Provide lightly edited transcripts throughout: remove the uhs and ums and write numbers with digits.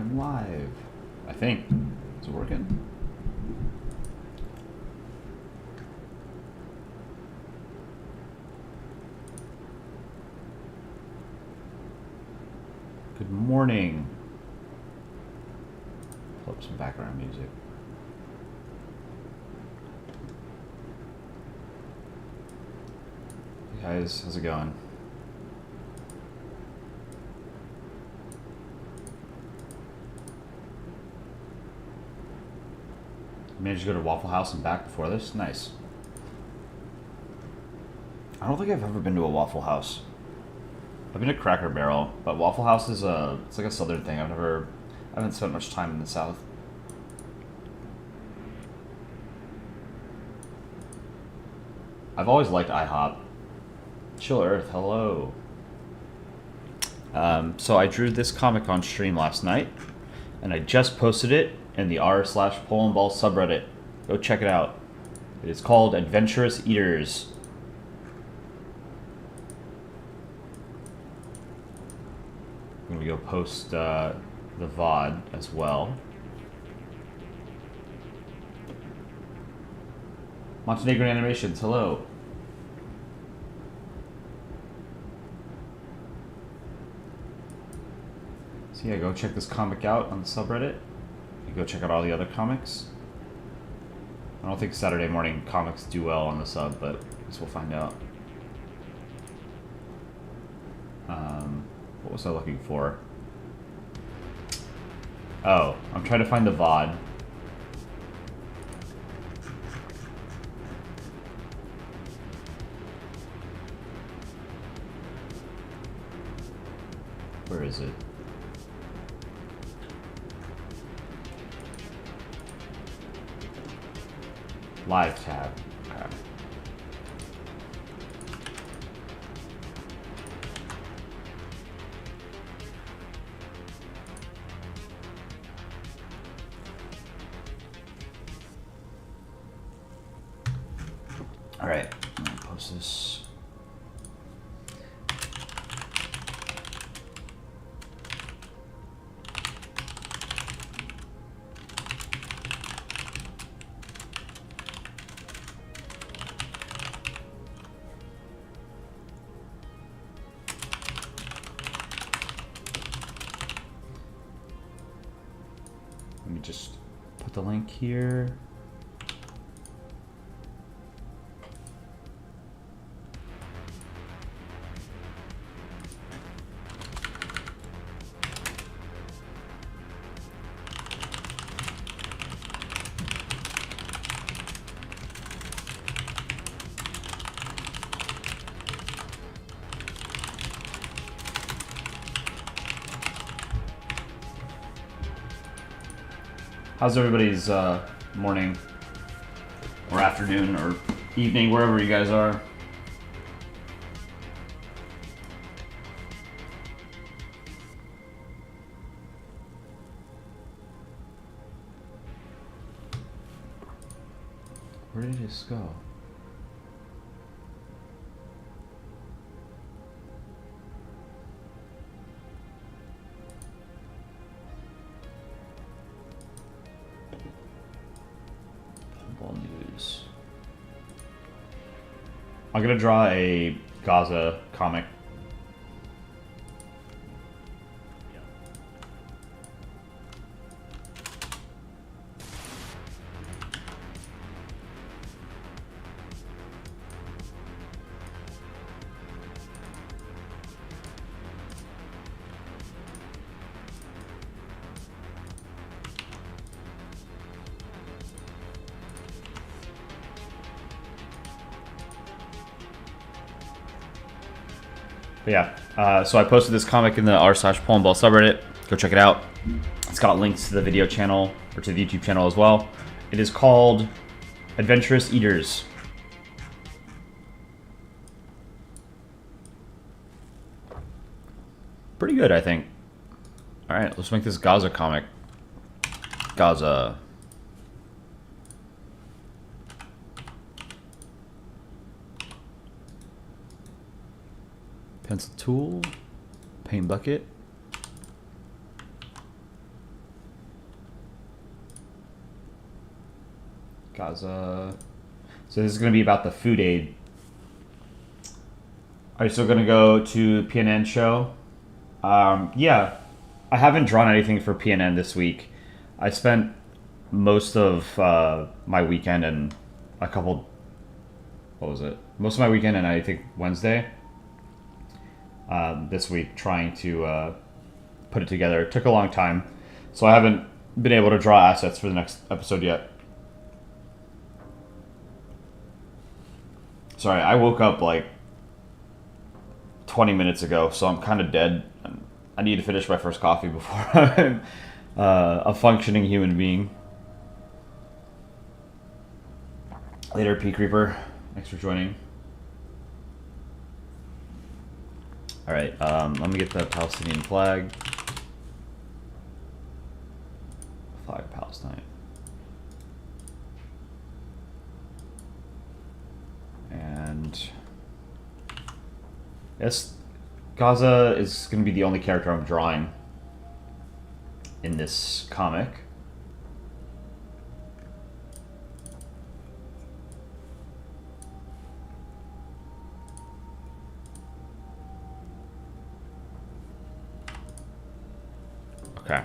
I'm live. I think. Is it working? Good morning. Pull up some background music. Hey guys, how's it going? Managed to go to Waffle House and back before this? Nice. I don't think I've ever been to a Waffle House. I've been to Cracker Barrel, but Waffle House is it's like a southern thing. I haven't spent much time in the south. I've always liked IHOP. Chill Earth, hello. So I drew this comic on stream last night, and I just posted it in the r/Polandball subreddit. Go check it out. It is called Adventurous Eaters. I'm gonna go post the VOD as well. Montenegrin Animations, hello. So yeah, go check this comic out on the subreddit. You go check out all the other comics. I don't think Saturday morning comics do well on the sub, but I guess we'll find out. What was I looking for? Oh, I'm trying to find the VOD. Where is it? Live tab. Okay. All right, I'm gonna post this. Let me just put the link here. How's everybody's morning or afternoon or evening, wherever you guys are? Where did this go? News. I'm gonna draw a Gaza comic. But yeah, so I posted this comic in the r/Polandball subreddit. Go check it out. It's got links to the video channel, or to the YouTube channel as well. It is called Adventurous Eaters. Pretty good, I think. Alright, let's make this Gaza comic. Gaza. Pencil tool, paint bucket. Gaza. So this is going to be about the food aid. Are you still going to go to PNN show? Yeah. I haven't drawn anything for PNN this week. I spent most of my weekend and a couple... What was it? Most of my weekend and I think Wednesday this week trying to put it together. It took a long time, so I haven't been able to draw assets for the next episode yet. Sorry, I woke up like 20 minutes ago, so I'm kind of dead. I need to finish my first coffee before I'm a functioning human being. Later, P. Creeper. Thanks for joining. Alright, let me get the Palestinian flag. Flag of Palestine. And yes, Gaza is going to be the only character I'm drawing in this comic. Okay.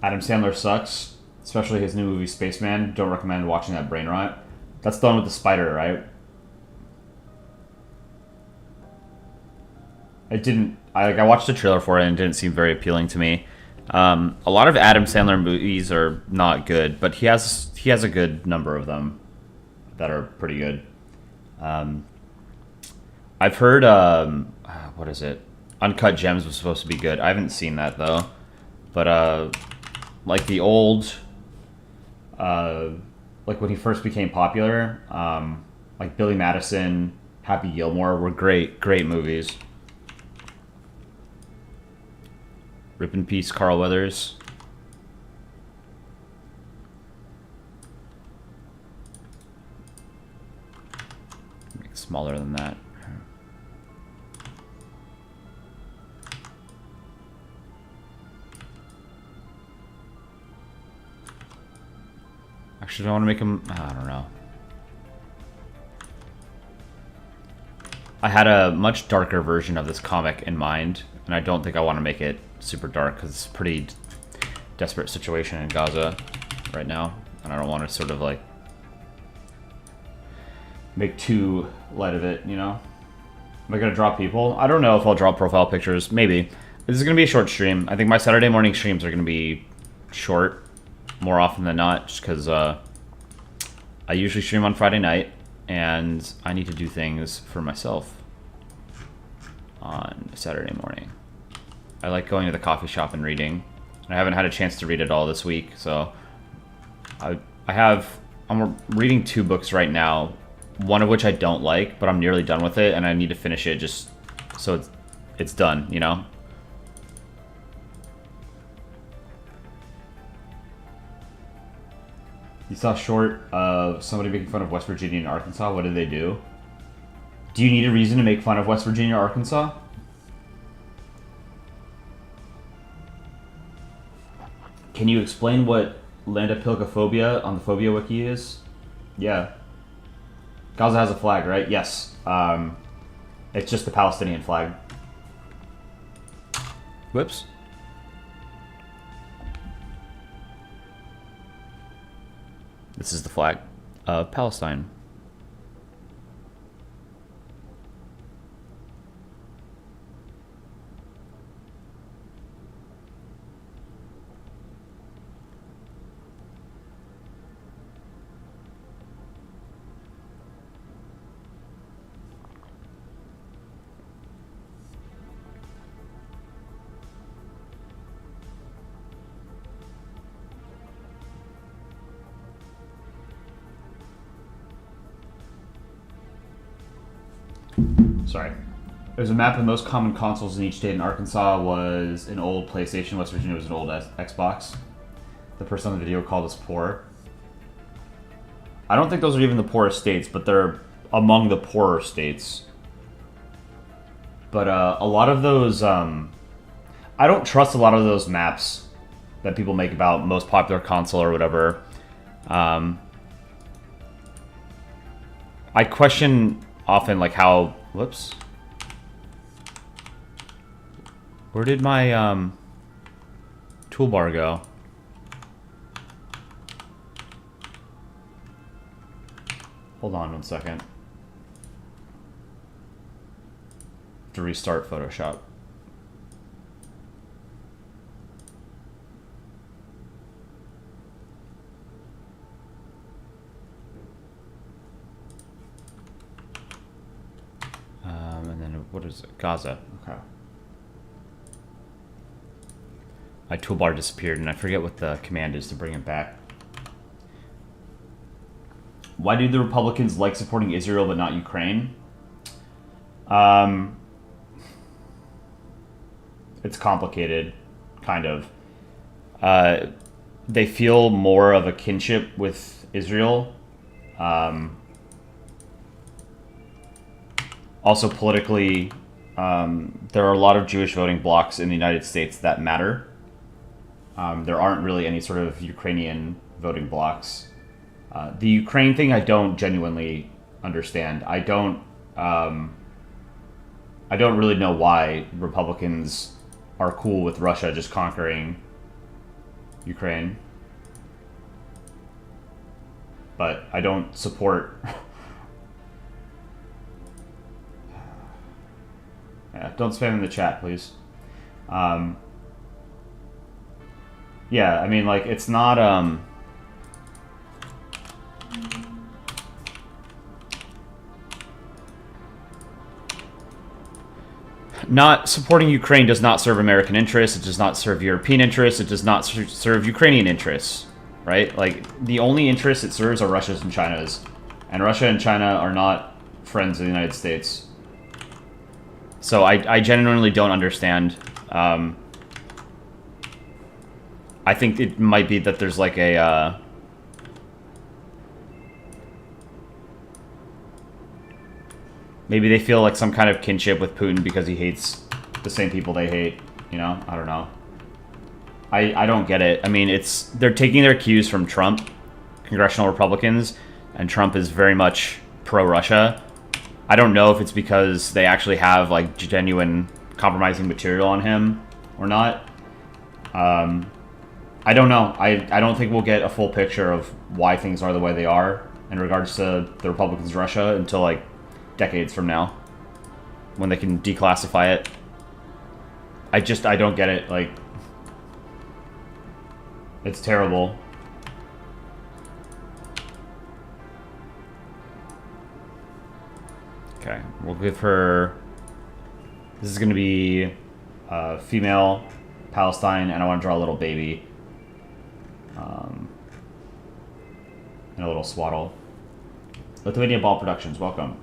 Adam Sandler sucks, especially his new movie Spaceman. Don't recommend watching that brain rot. That's the one with the spider, right? It didn't... I watched the trailer for it and it didn't seem very appealing to me. A lot of Adam Sandler movies are not good, but he has a good number of them that are pretty good. I've heard, what is it? Uncut Gems was supposed to be good. I haven't seen that, though. But, like the old, like when he first became popular, like Billy Madison, Happy Gilmore were great movies. Rip in peace, Carl Weathers. Make it smaller than that. Actually, do I want to make him... I don't know. I had a much darker version of this comic in mind, and I don't think I want to make it super dark because it's a pretty desperate situation in Gaza right now, and I don't want to sort of like make too light of it, you know? Am I going to draw people? I don't know if I'll draw profile pictures. Maybe. This is going to be a short stream. I think my Saturday morning streams are going to be short more often than not, just because I usually stream on Friday night, and I need to do things for myself on Saturday morning. I like going to the coffee shop and reading, and I haven't had a chance to read it all this week, so I'm reading 2 books right now, one of which I don't like, but I'm nearly done with it, and I need to finish it just so it's done, you know? You saw a short of somebody making fun of West Virginia and Arkansas. What did they do? Do you need a reason to make fun of West Virginia or Arkansas? Can you explain what landopilcophobia on the Phobia Wiki is? Yeah. Gaza has a flag, right? Yes. It's just the Palestinian flag. Whoops. This is the flag of Palestine. Sorry. There's a map of the most common consoles in each state. In Arkansas was an old PlayStation. West Virginia was an old Xbox. The person on the video called us poor. I don't think those are even the poorest states, but they're among the poorer states. But a lot of those... I don't trust a lot of those maps that people make about most popular console or whatever. I question often like how, whoops. Where did my toolbar go? Hold on 1 second. To restart Photoshop. And then what is it? Gaza. Okay. My toolbar disappeared, and I forget what the command is to bring it back. Why do the Republicans like supporting Israel but not Ukraine? It's complicated, kind of. They feel more of a kinship with Israel. Also, politically, there are a lot of Jewish voting blocs in the United States that matter. There aren't really any sort of Ukrainian voting blocs. The Ukraine thing, I don't genuinely understand. I don't really know why Republicans are cool with Russia just conquering Ukraine. But I don't support... Yeah, don't spam in the chat, please. Yeah, I mean, like, it's not... Not supporting Ukraine does not serve American interests. It does not serve European interests. It does not serve Ukrainian interests, right? Like, the only interests it serves are Russia's and China's. And Russia and China are not friends of the United States. So I genuinely don't understand. I think it might be that there's like a... maybe they feel like some kind of kinship with Putin because he hates the same people they hate, you know? I don't know. I don't get it. I mean, they're taking their cues from Trump, congressional Republicans, and Trump is very much pro-Russia. I don't know if it's because they actually have, like, genuine compromising material on him or not. I don't know. I don't think we'll get a full picture of why things are the way they are in regards to the Republicans' Russia until, like, decades from now, when they can declassify it. I don't get it. Like, it's terrible. Okay, we'll give her... This is going to be female, Palestine, and I want to draw a little baby. And a little swaddle. Lithuania Ball Productions, welcome.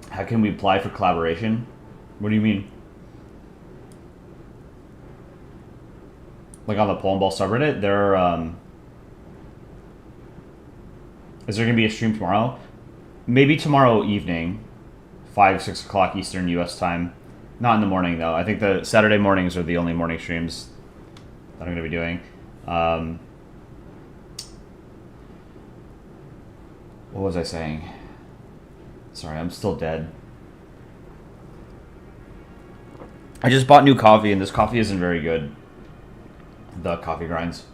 How can we apply for collaboration? What do you mean? Like on the Polandball subreddit, there are, is there going to be a stream tomorrow? Maybe tomorrow evening, 5, 6 o'clock Eastern US time. Not in the morning, though. I think the Saturday mornings are the only morning streams that I'm going to be doing. What was I saying? Sorry, I'm still dead. I just bought new coffee, and this coffee isn't very good. The coffee grinds.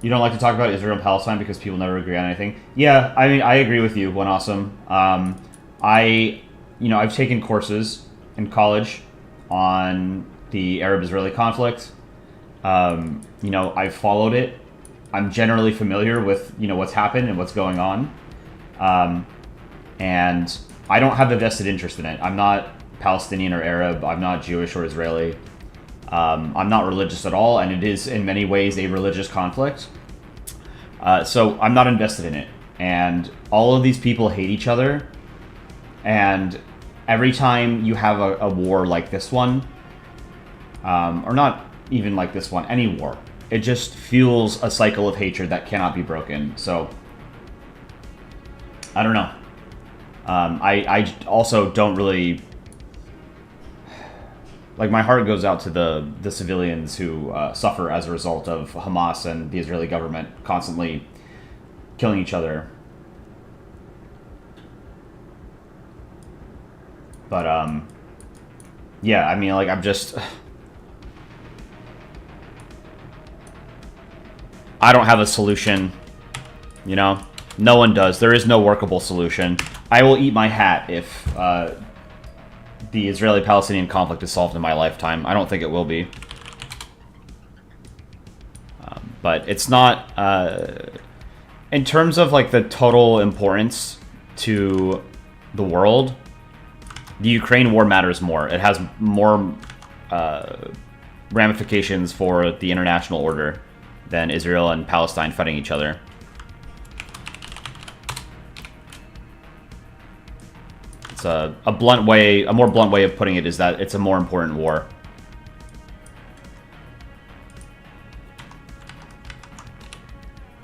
You don't like to talk about Israel and Palestine because people never agree on anything? Yeah, I mean, I agree with you, One Awesome. I've taken courses in college on the Arab-Israeli conflict. I've followed it. I'm generally familiar with, what's happened and what's going on. And I don't have a vested interest in it. I'm not Palestinian or Arab. I'm not Jewish or Israeli. I'm not religious at all, and it is in many ways a religious conflict. So I'm not invested in it. And all of these people hate each other. And every time you have a war like this one, or not even like this one, any war, it just fuels a cycle of hatred that cannot be broken. So, I don't know. I also don't really... Like, my heart goes out to the civilians who suffer as a result of Hamas and the Israeli government constantly killing each other. But, yeah, I mean, like, I'm just... I don't have a solution, you know? No one does. There is no workable solution. I will eat my hat if the Israeli-Palestinian conflict is solved in my lifetime. I don't think it will be. But it's not... in terms of, like, the total importance to the world, the Ukraine war matters more. It has more ramifications for the international order than Israel and Palestine fighting each other. It's a blunt way, a more blunt way of putting it is that it's a more important war.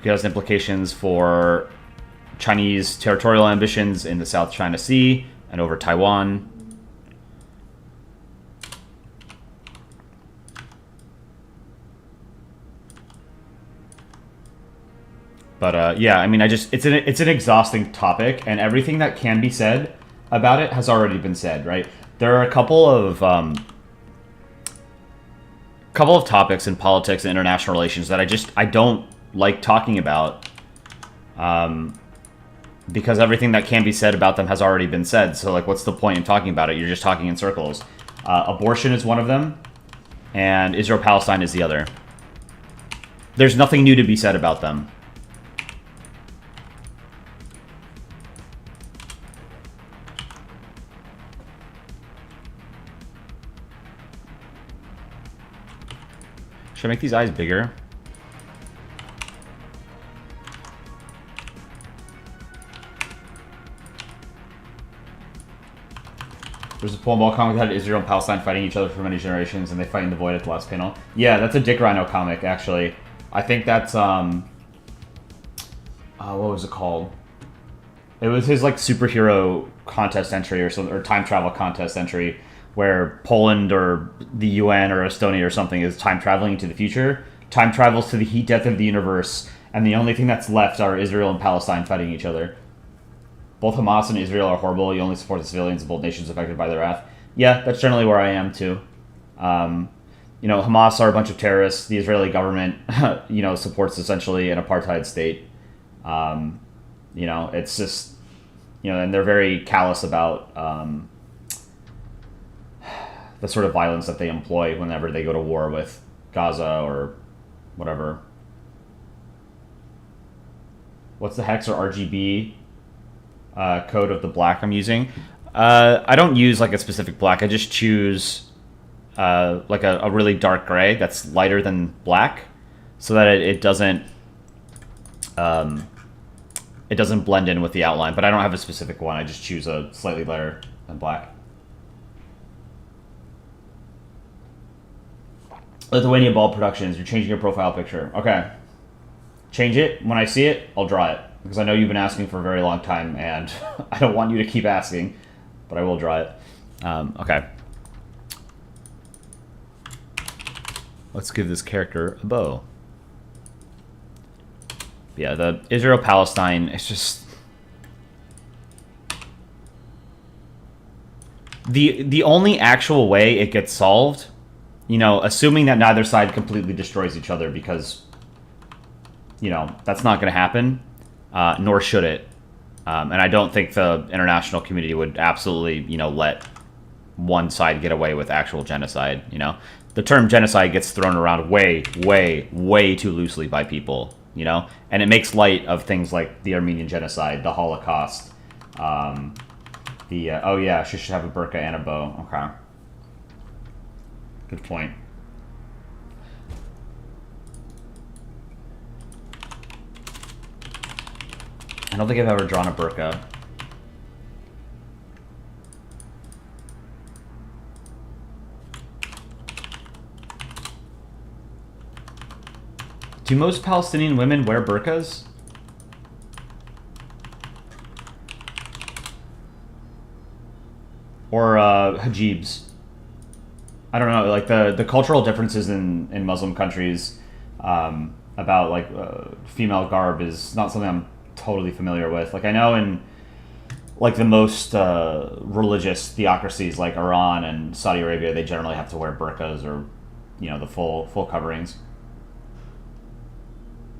It has implications for Chinese territorial ambitions in the South China Sea and over Taiwan. But yeah, I mean, it's an exhausting topic, and everything that can be said about it has already been said, right? There are a couple of topics in politics and international relations that I don't like talking about, because everything that can be said about them has already been said. So, like, what's the point in talking about it? You're just talking in circles. Abortion is one of them, and Israel-Palestine is the other. There's nothing new to be said about them. Should I make these eyes bigger? There's a Polandball comic that had Israel and Palestine fighting each other for many generations, and they fight in the void at the last panel. Yeah, that's a Dick Rhino comic, actually. I think that's, what was it called? It was his, like, superhero contest entry or something, or time travel contest entry, where Poland or the UN or Estonia or something is time traveling into the future. Time travels to the heat death of the universe, and the only thing that's left are Israel and Palestine fighting each other. Both Hamas and Israel are horrible. You only support the civilians of both nations affected by their wrath. Yeah, that's generally where I am, too. You know, Hamas are a bunch of terrorists. The Israeli government, you know, supports essentially an apartheid state. You know, it's just, you know, and they're very callous about the sort of violence that they employ whenever they go to war with Gaza or whatever. What's the hex or RGB code of the black I'm using? I don't use like a specific black. I just choose like a really dark gray that's lighter than black, so that it doesn't blend in with the outline. But I don't have a specific one. I just choose a slightly lighter than black. Lithuania Ball Productions, you're changing your profile picture. Okay. Change it. When I see it, I'll draw it. Because I know you've been asking for a very long time, and I don't want you to keep asking, but I will draw it. Okay. Let's give this character a bow. Yeah, the Israel-Palestine, it's just... The only actual way it gets solved, you know, assuming that neither side completely destroys each other, because, you know, that's not going to happen, nor should it. And I don't think the international community would absolutely, you know, let one side get away with actual genocide, you know. The term genocide gets thrown around way, way, way too loosely by people, you know. And it makes light of things like the Armenian genocide, the Holocaust, oh yeah, she should have a burqa and a bow. Okay. Good point. I don't think I've ever drawn a burqa. Do most Palestinian women wear burqas? or hijabs. I don't know, like the cultural differences in Muslim countries about like female garb is not something I'm totally familiar with. Like I know in like the most religious theocracies like Iran and Saudi Arabia, they generally have to wear burqas or, the full coverings.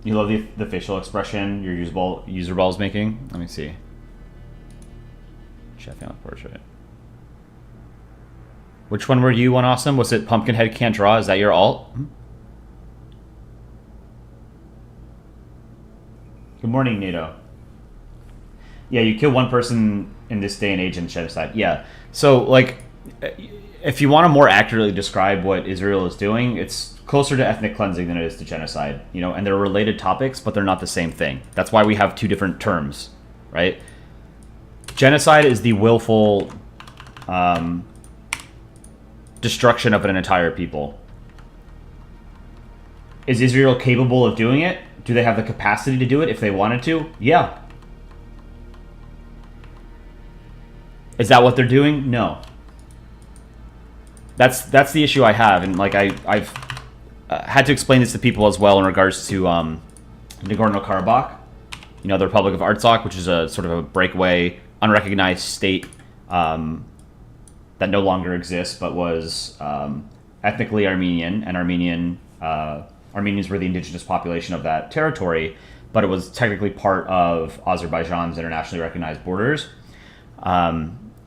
You love the facial expression your user ball is making? Let me see. Chef family portrait. Which one were you on Awesome? Was it Pumpkinhead Can't Draw? Is that your alt? Good morning, NATO. Yeah, you kill one person in this day and age in genocide. Yeah. So, like, if you want to more accurately describe what Israel is doing, it's closer to ethnic cleansing than it is to genocide. And they're related topics, but they're not the same thing. That's why we have two different terms, right? Genocide is the willful destruction of an entire people. Is Israel capable of doing it? Do they have the capacity to do it if they wanted to? Yeah. Is that what they're doing? No. That's the issue I have, and like I've had to explain this to people as well in regards to Nagorno-Karabakh, the Republic of Artsakh, which is a sort of a breakaway, unrecognized state that no longer exists, but was ethnically Armenian, and Armenians were the indigenous population of that territory, but it was technically part of Azerbaijan's internationally recognized borders.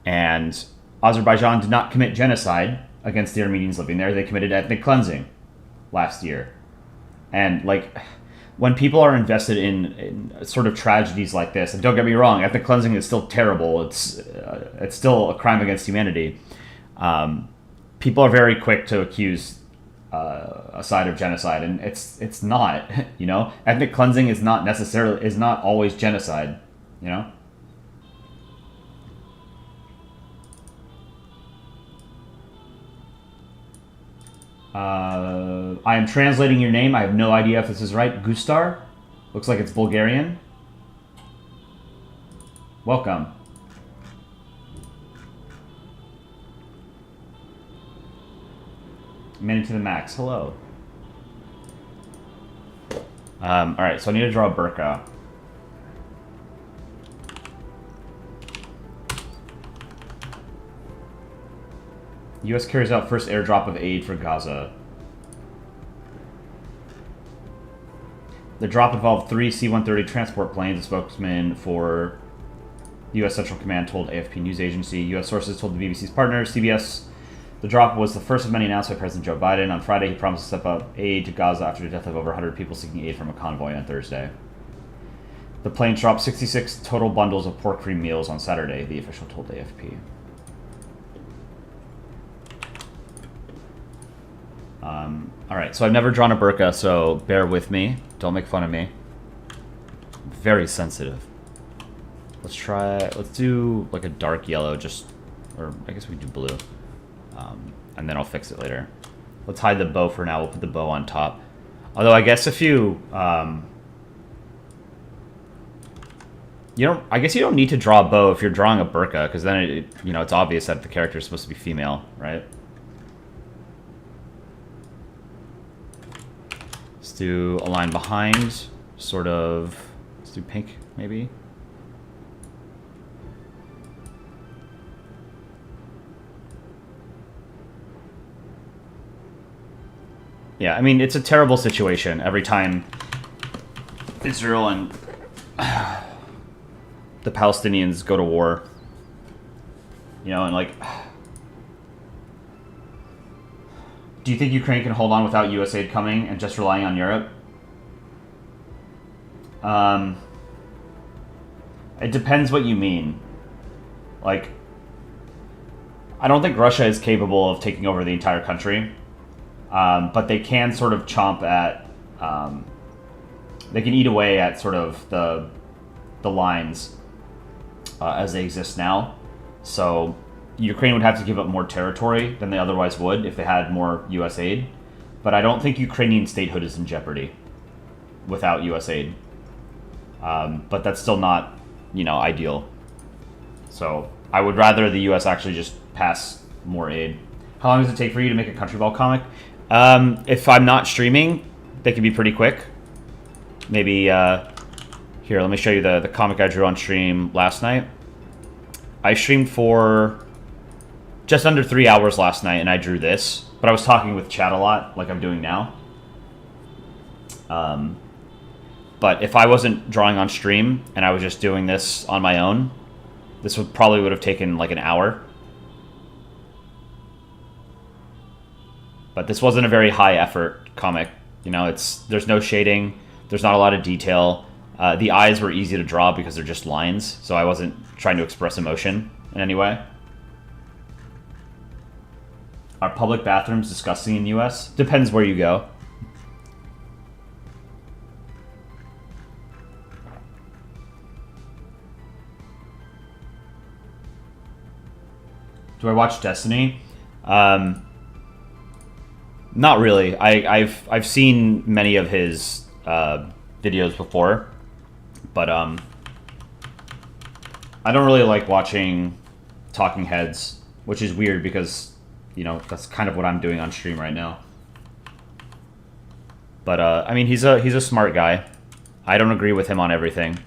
And Azerbaijan did not commit genocide against the Armenians living there. They committed ethnic cleansing last year. And like, when people are invested in sort of tragedies like this, and don't get me wrong, ethnic cleansing is still terrible. It's still a crime against humanity. People are very quick to accuse a side of genocide, and it's not. Ethnic cleansing is not always genocide. I am translating your name. I have no idea if this is right. Gustar? Looks like it's Bulgarian. Welcome. Minute to the max. Hello. Alright, so I need to draw a burqa. U.S. carries out first airdrop of aid for Gaza. The drop involved 3 C-130 transport planes. A spokesman for U.S. Central Command told AFP news agency. U.S. sources told the BBC's partner, CBS, the drop was the first of many announced by President Joe Biden. On Friday, he promised to step up aid to Gaza after the death of over 100 people seeking aid from a convoy on Thursday. The plane dropped 66 total bundles of pork cream meals on Saturday, the official told AFP. Alright, so I've never drawn a burqa, so bear with me. Don't make fun of me. I'm very sensitive. Let's do like a dark yellow, or I guess we do blue. And then I'll fix it later. Let's hide the bow for now. We'll put the bow on top. Although I guess if you, I guess you don't need to draw a bow if you're drawing a burqa, because then it's obvious that the character is supposed to be female, right? Let's do a line behind, sort of. Let's do pink, maybe. Yeah, I mean, it's a terrible situation every time Israel and the Palestinians go to war. And like, do you think Ukraine can hold on without U.S. aid coming and just relying on Europe? It depends what you mean. Like, I don't think Russia is capable of taking over the entire country. But they can sort of chomp at, they can eat away at sort of the lines as they exist now. So Ukraine would have to give up more territory than they otherwise would if they had more U.S. aid. But I don't think Ukrainian statehood is in jeopardy without U.S. aid. But that's still not, ideal. So I would rather the U.S. actually just pass more aid. How long does it take for you to make a country ball comic? If I'm not streaming, they can be pretty quick. Maybe, here, let me show you the comic I drew on stream last night. I streamed for just under 3 hours last night, and I drew this. But I was talking with chat a lot, like I'm doing now. But if I wasn't drawing on stream, and I was just doing this on my own, this would have taken like an hour. But this wasn't a very high effort comic. You know, there's no shading, there's not a lot of detail. The eyes were easy to draw because they're just lines, so I wasn't trying to express emotion in any way. Are public bathrooms disgusting in the US? Depends where you go. Do I watch Destiny? Not really. I've seen many of his videos before, but I don't really like watching talking heads, which is weird because, you know, that's kind of what I'm doing on stream right now. But I mean, he's a smart guy. I don't agree with him on everything.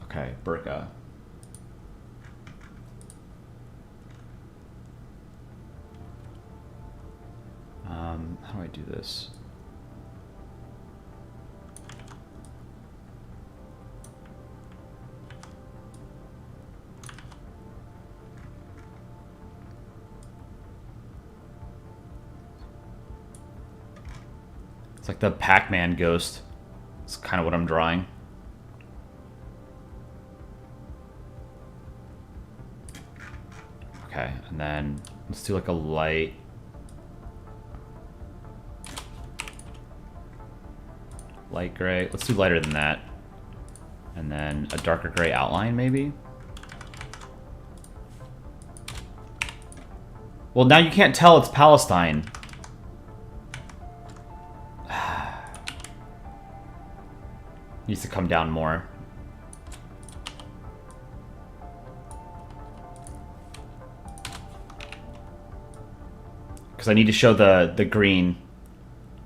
Okay, Burka. How do I do this? It's like the Pac-Man ghost. It's kind of what I'm drawing. Okay, and then let's do like a light gray. Let's do lighter than that. And then a darker gray outline, maybe? Well, now you can't tell it's Palestine. Needs to come down more. Because I need to show the green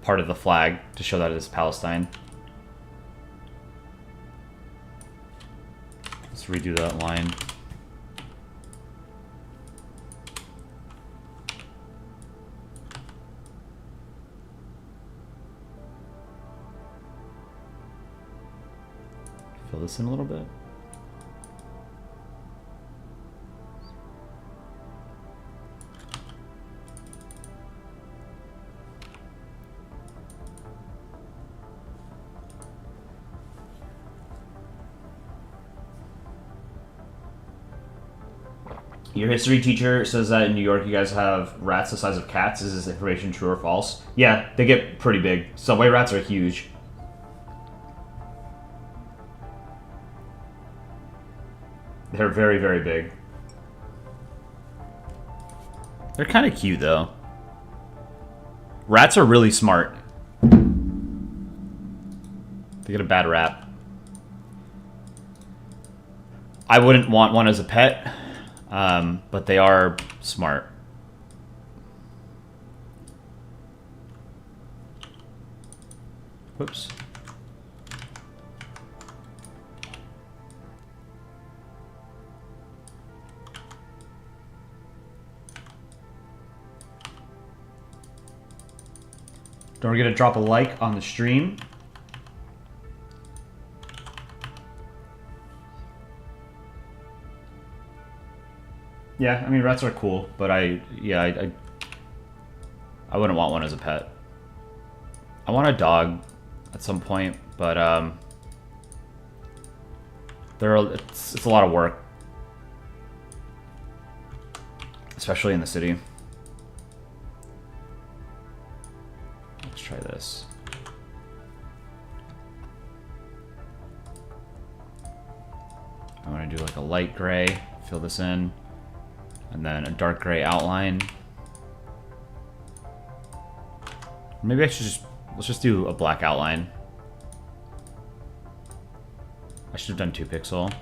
part of the flag to show that it's Palestine. Let's redo that line. Fill this in a little bit. Your history teacher says that in New York you guys have rats the size of cats. Is this information true or false? Yeah, they get pretty big. Subway rats are huge. They're very, very big. They're kind of cute, though. Rats are really smart. They get a bad rap. I wouldn't want one as a pet, but they are smart. Whoops. Don't forget to drop a like on the stream. Yeah, I mean, rats are cool, but I wouldn't want one as a pet. I want a dog at some point, but it's a lot of work, especially in the city. Let's try this. I'm gonna do like a light gray, fill this in, and then a dark gray outline. Maybe I should let's just do a black outline. I should have done 2 pixel.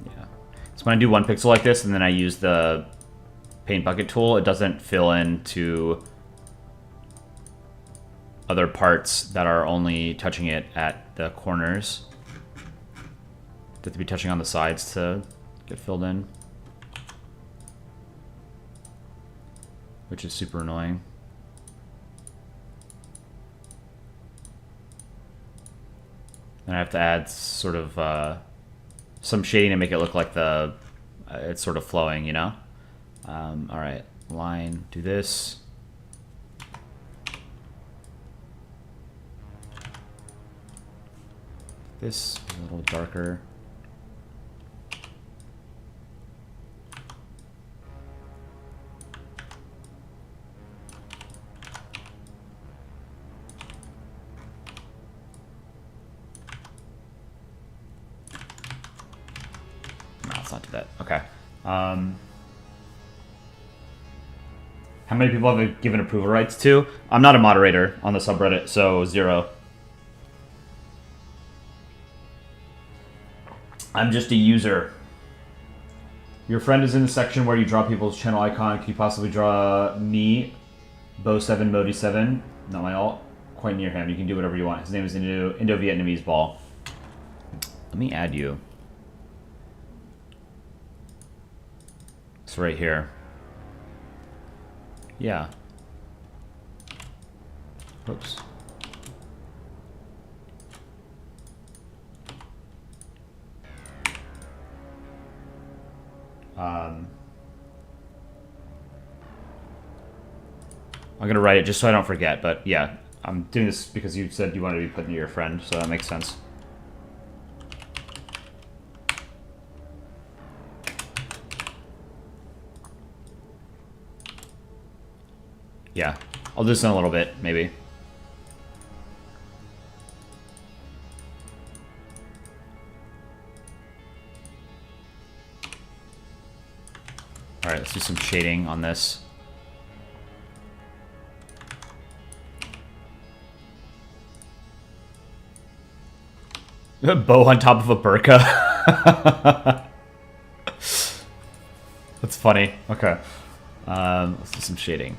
Yeah. So when I do 1 pixel like this, and then I use the paint bucket tool, it doesn't fill into other parts that are only touching it at the corners. They have to be touching on the sides to get filled in, which is super annoying. And I have to add sort of some shading to make it look like the it's sort of flowing, you know? All right, line, do this. This a little darker. No, let's not do that. Okay. How many people have I given approval rights to? I'm not a moderator on the subreddit, so 0. I'm just a user. Your friend is in the section where you draw people's channel icon. Can you possibly draw me, Bo7 Modi7, not my alt, quite near him? You can do whatever you want. His name is Indo-Vietnamese Ball. Let me add you. It's right here. Yeah. Oops. I'm gonna write it just so I don't forget, but yeah, I'm doing this because you said you wanted to be put near your friend, so that makes sense. Yeah, I'll do this in a little bit, maybe. All right, let's do some shading on this. Bow on top of a burqa. That's funny. Okay. Let's do some shading.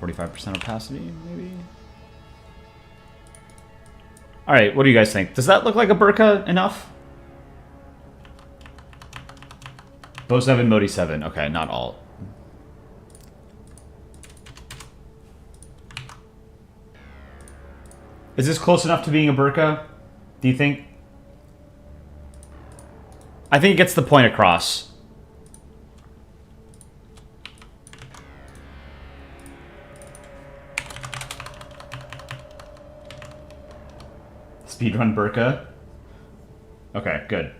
%, opacity, maybe? Alright, what do you guys think? Does that look like a burqa enough? Bo7, Modi7. Okay, not alt. Is this close enough to being a burqa? Do you think? I think it gets the point across. Speedrun burqa. Okay, good.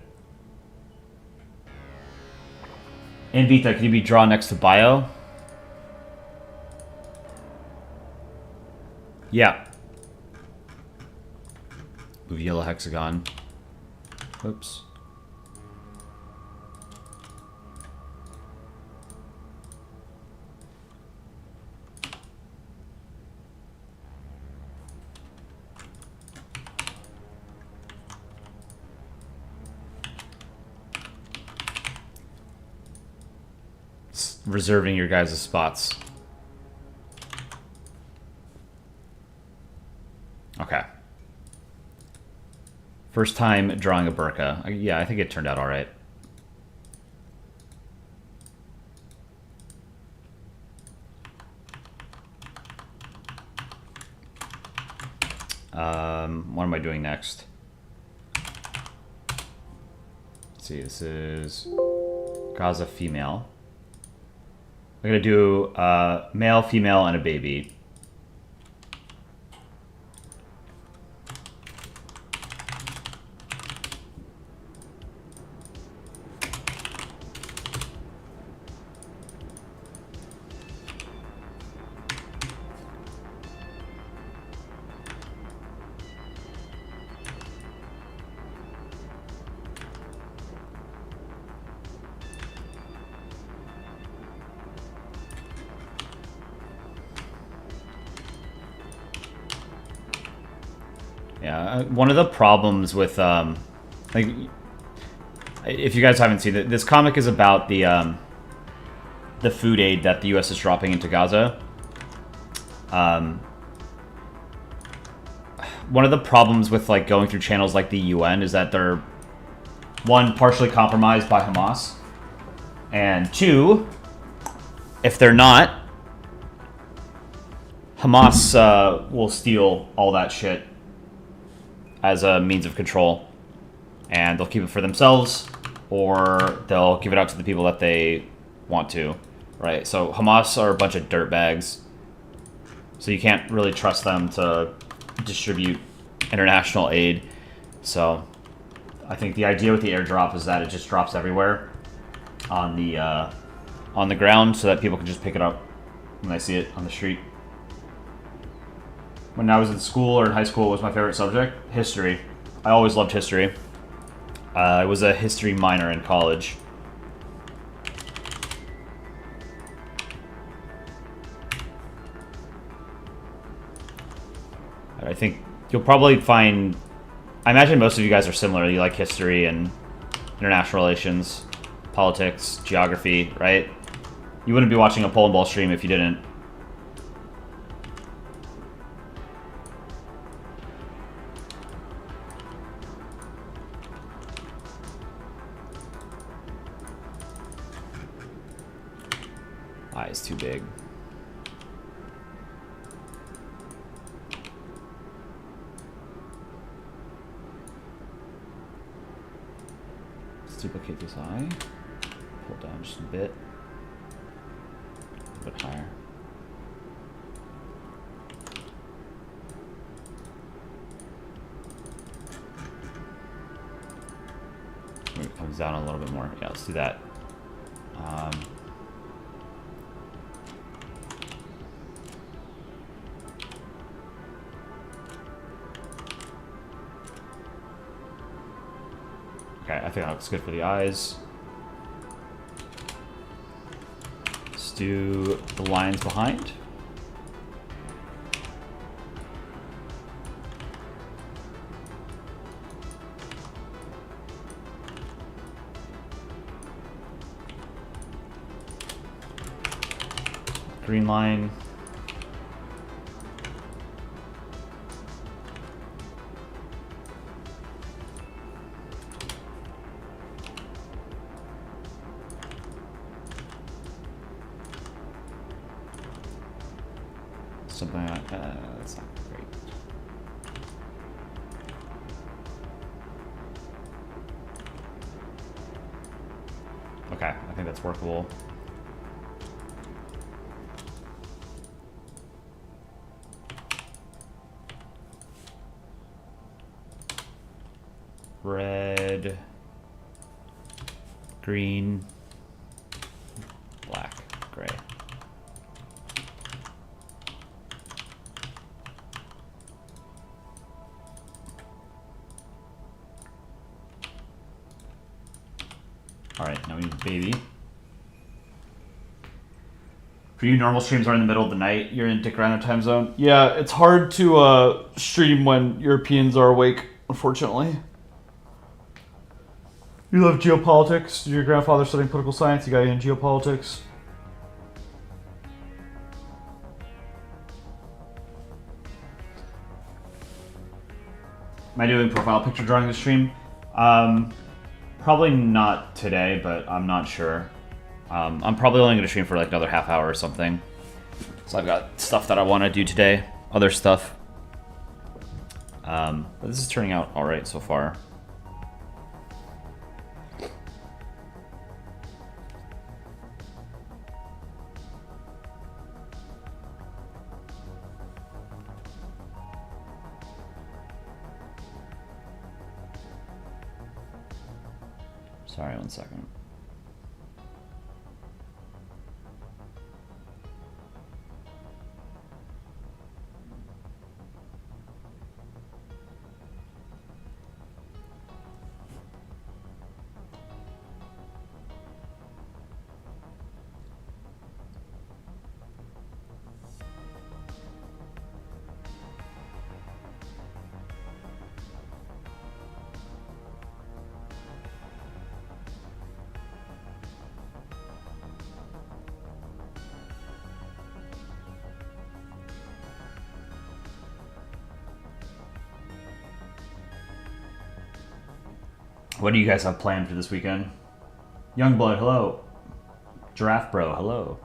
And Vita, can you be drawn next to bio? Yeah. Move yellow hexagon. Oops. Reserving your guys' spots. Okay. First time drawing a burqa. Yeah, I think it turned out all right. What am I doing next? Let's see, this is Gaza female. I'm gonna do male, female, and a baby. Yeah, one of the problems with, like, if you guys haven't seen it, this comic is about the food aid that the U.S. is dropping into Gaza. One of the problems with, like, going through channels like the UN is that they're, one, partially compromised by Hamas, and two, if they're not, Hamas will steal all that shit as a means of control, and they'll keep it for themselves, or they'll give it out to the people that they want to, right? So Hamas are a bunch of dirtbags, so you can't really trust them to distribute international aid. So I think the idea with the airdrop is that it just drops everywhere on the ground, so that people can just pick it up when they see it on the street. When I was in school or in high school, what was my favorite subject? History. I always loved history. I was a history minor in college. I think you'll probably find... I imagine most of you guys are similar. You like history and international relations, politics, geography, right? You wouldn't be watching a Polandball stream if you didn't. Eye is too big. Let's duplicate this eye. Pull down just a bit higher. Maybe it comes down a little bit more. Yeah, let's do that. Okay, I think that looks good for the eyes. Let's do the lines behind. Green line. Something like that's not great. Okay, I think that's workable. Red, green, black, gray. All right, now we need baby. For you, normal streams are in the middle of the night. You're in Dick Rhino time zone. Yeah, it's hard to stream when Europeans are awake, unfortunately. You love geopolitics? Did your grandfather studying political science? You got in geopolitics? Am I doing profile picture drawing this stream? Probably not today, but I'm not sure. I'm probably only going to stream for like another half hour or something. So I've got stuff that I want to do today, other stuff. But this is turning out all right so far. Sorry, 1 second. What do you guys have planned for this weekend? Youngblood, hello. Giraffe Bro, hello.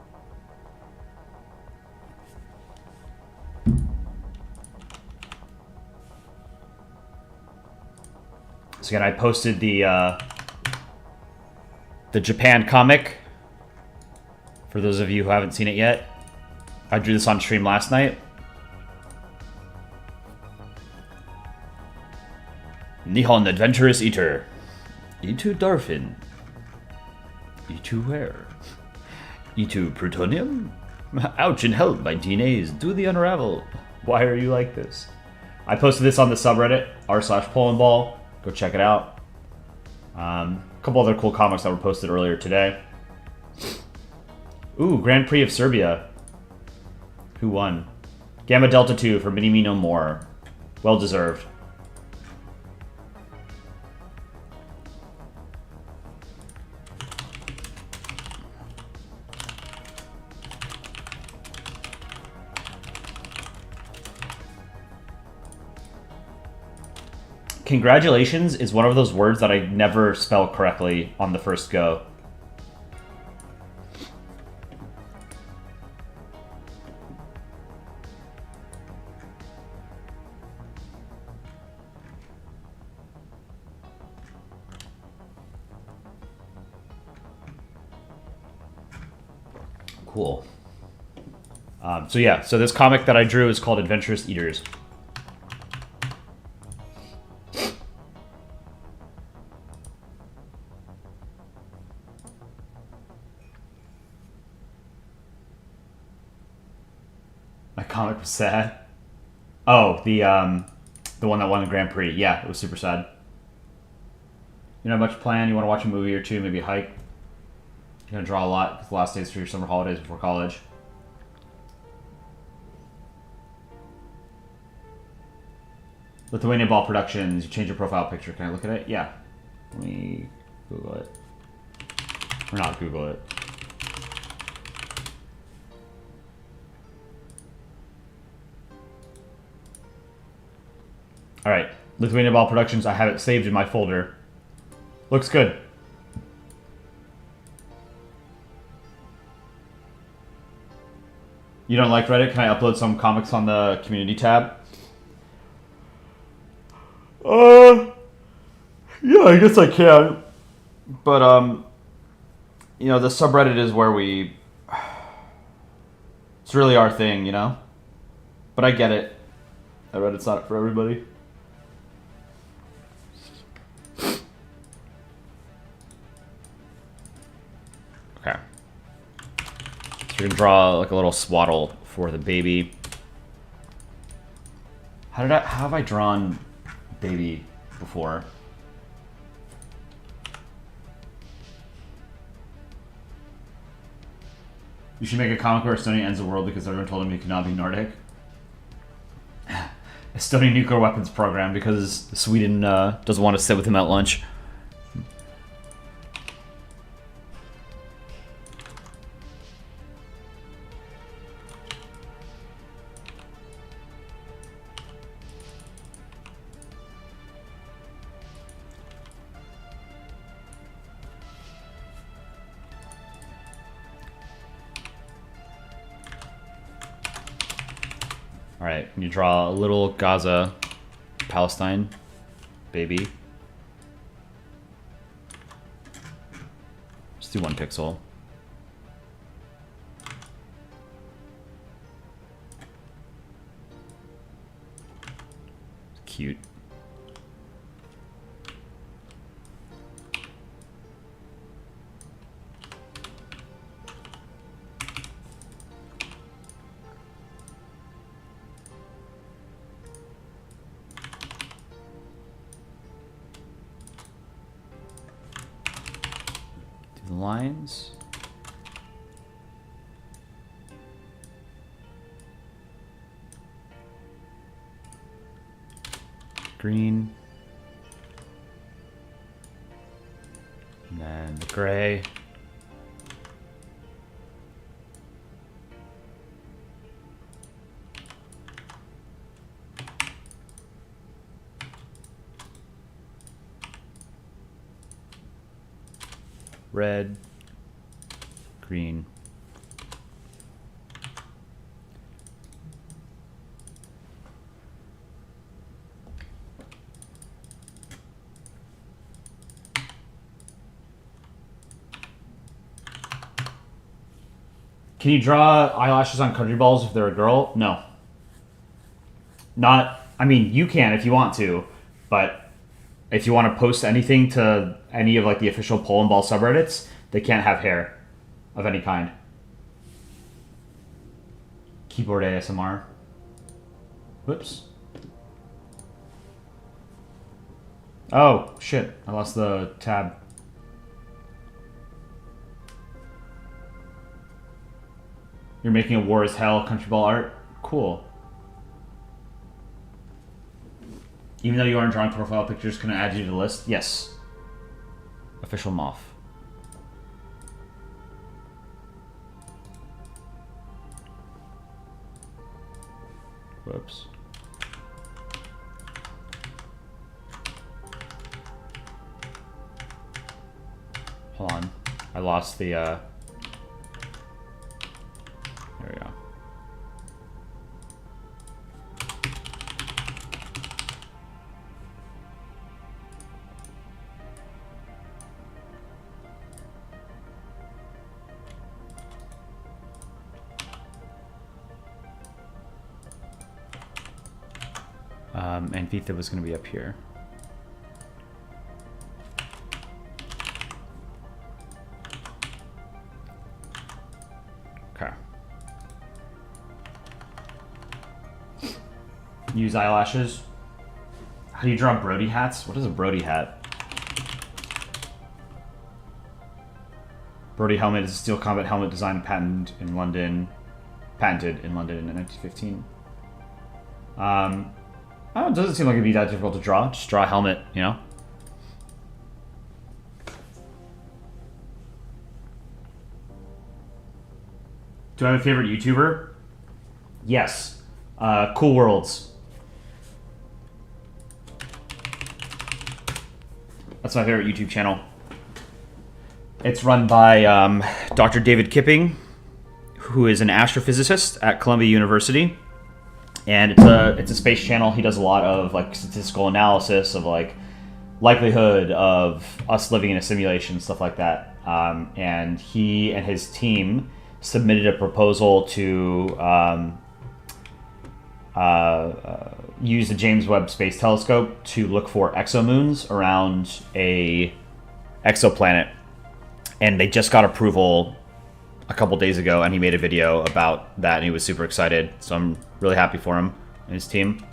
So again, I posted the Japan comic. For those of you who haven't seen it yet, I drew this on stream last night. Nihon Adventurous Eater. E2 Dolphin. E2 where? E2 Plutonium? Ouch and help, my DNAs. Do the unravel. Why are you like this? I posted this on the subreddit, r/Polandball. Go check it out. A couple other cool comics that were posted earlier today. Ooh, Grand Prix of Serbia. Who won? Gamma Delta 2 for Mini Me No More. Well deserved. Congratulations is one of those words that I never spell correctly on the first go. Cool. So yeah, so this comic that I drew is called Adventurous Eaters. My comic was sad. Oh, the one that won the Grand Prix. Yeah, it was super sad. You don't have much plan? You want to watch a movie or two, maybe a hike? You're gonna draw a lot. It's the last days for your summer holidays before college. Lithuanian Ball Productions. You change your profile picture. Can I look at it? Yeah. Let me Google it. Or not Google it. Alright. Lithuanian Ball Productions. I have it saved in my folder. Looks good. You don't like Reddit? Can I upload some comics on the community tab? Yeah, I guess I can. But, you know, the subreddit is where we... It's really our thing, you know? But I get it. Reddit's not for everybody. Okay. So we're gonna draw like a little swaddle for the baby. How have I drawn baby before? You should make a comic where Estonia ends the world because everyone told him he could not be Nordic. Estonian nuclear weapons program because Sweden doesn't want to sit with him at lunch. Alright, you draw a little Gaza, Palestine, baby. Just do 1 pixel. Cute. some lines. Green. And then the gray. Red, green, can you draw eyelashes on country balls if they're a girl? No. Not, I mean, you can if you want to, but if you want to post anything to any of like the official Polandball subreddits, they can't have hair of any kind. Keyboard ASMR. Whoops. Oh, shit. I lost the tab. You're making a war as hell country ball art? Cool. Even though you aren't drawing profile pictures, can I add you to the list? Yes. Official Moth. Whoops. Hold on. I lost the, there we go. And Vita was going to be up here. Okay. Use eyelashes. How do you draw Brody hats? What is a Brody hat? Brody helmet is a steel combat helmet designed patented in London in 1915. Oh, it doesn't seem like it'd be that difficult to draw. Just draw a helmet, you know? Do I have a favorite YouTuber? Yes. Cool Worlds. That's my favorite YouTube channel. It's run by Dr. David Kipping, who is an astrophysicist at Columbia University. And it's a space channel. He does a lot of like statistical analysis of like likelihood of us living in a simulation, stuff like that. And he and his team submitted a proposal to use the James Webb Space Telescope to look for exomoons around a exoplanet. And they just got approval a couple days ago, and he made a video about that, and he was super excited. So I'm really happy for him and his team.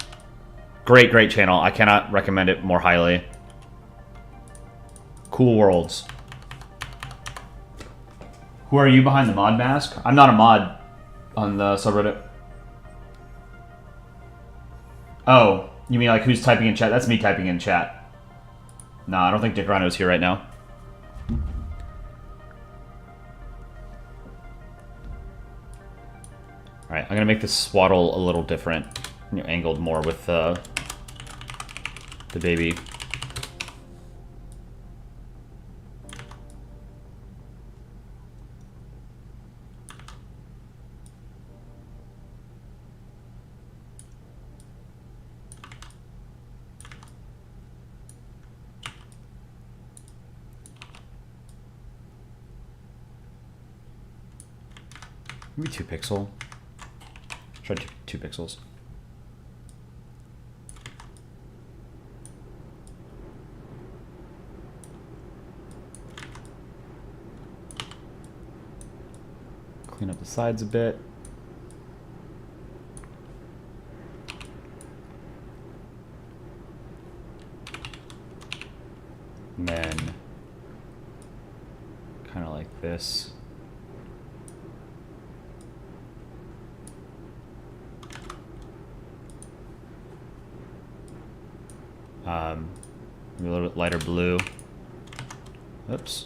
Great, great channel. I cannot recommend it more highly. Cool Worlds. Who are you behind the mod mask? I'm not a mod on the subreddit. Oh, you mean like who's typing in chat? That's me typing in chat. No, I don't think Dick Rhino's here right now. Alright, I'm gonna make this swaddle a little different. You know, angled more with the baby. Maybe 2 pixel. Try 2 pixels. Clean up the sides a bit. And then kind of like this. A little bit lighter blue. Oops.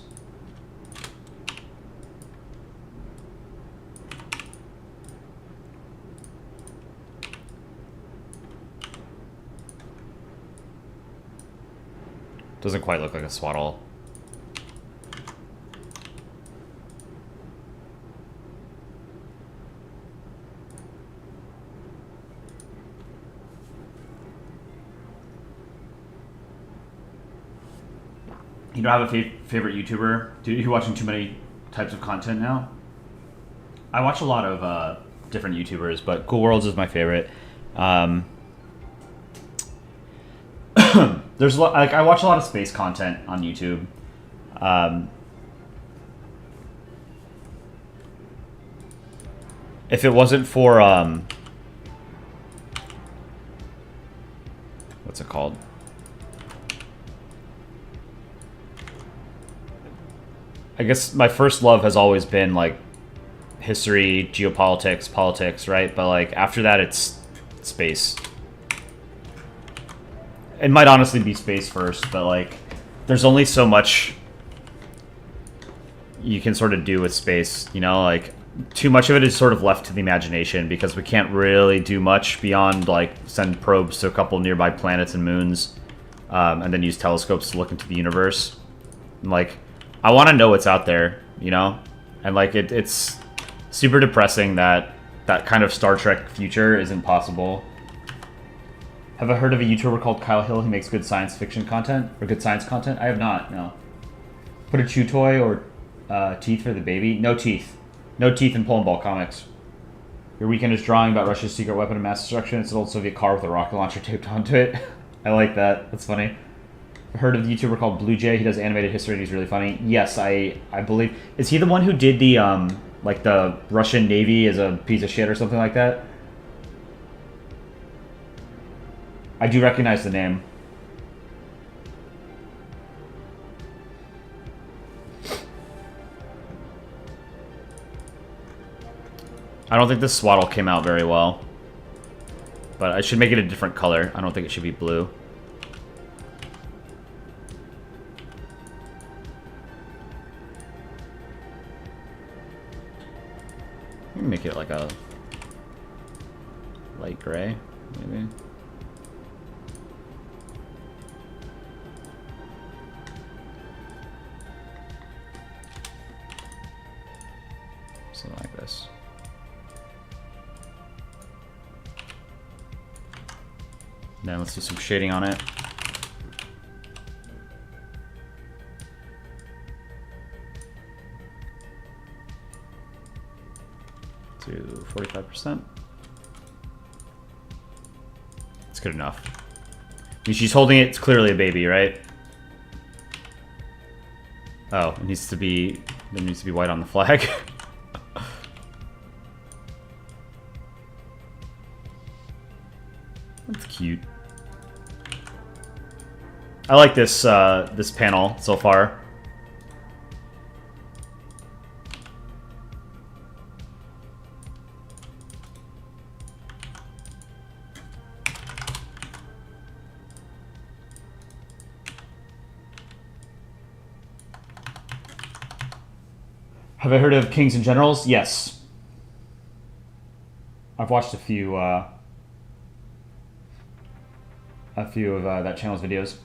Doesn't quite look like a swaddle. You don't have a favorite YouTuber? Are you watching too many types of content now? I watch a lot of different YouTubers, but Cool Worlds is my favorite. There's like I watch a lot of space content on YouTube. If it wasn't for what's it called? I guess my first love has always been like history, geopolitics, politics, right? But like after that, it's space. It might honestly be space first, but like there's only so much you can sort of do with space, you know? Like too much of it is sort of left to the imagination because we can't really do much beyond like send probes to a couple nearby planets and moons, and then use telescopes to look into the universe. And, like, I want to know what's out there, you know? And like it's super depressing that that kind of Star Trek future isn't possible. Have I heard of a YouTuber called Kyle Hill who makes good science fiction content? Or good science content? I have not, no. Put a chew toy or teeth for the baby? No teeth. No teeth in Polandball comics. Your weekend is drawing about Russia's secret weapon of mass destruction. It's an old Soviet car with a rocket launcher taped onto it. I like that. That's funny. I've heard of the YouTuber called Blue Jay. He does animated history and he's really funny. Yes, I believe... Is he the one who did the, like the Russian Navy as a piece of shit or something like that? I do recognize the name. I don't think this swaddle came out very well. But I should make it a different color. I don't think it should be blue. Make it like a light gray, maybe. Something like this. Now let's do some shading on it. To 45%. It's good enough. I mean, she's holding it. It's clearly a baby, right? Oh, it needs to be. There needs to be white on the flag. That's cute. I like this this panel so far. Have I heard of Kings and Generals? Yes. I've watched a few of that channel's videos.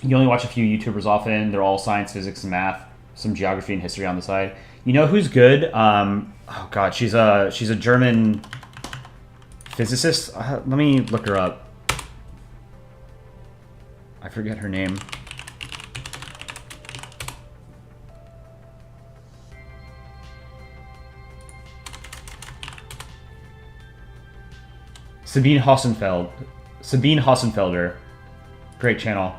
You only watch a few YouTubers often. They're all science, physics, and math. Some geography and history on the side. You know who's good? Oh god, she's a German physicist. Let me look her up. I forget her name. Sabine Hossenfelder. Great channel.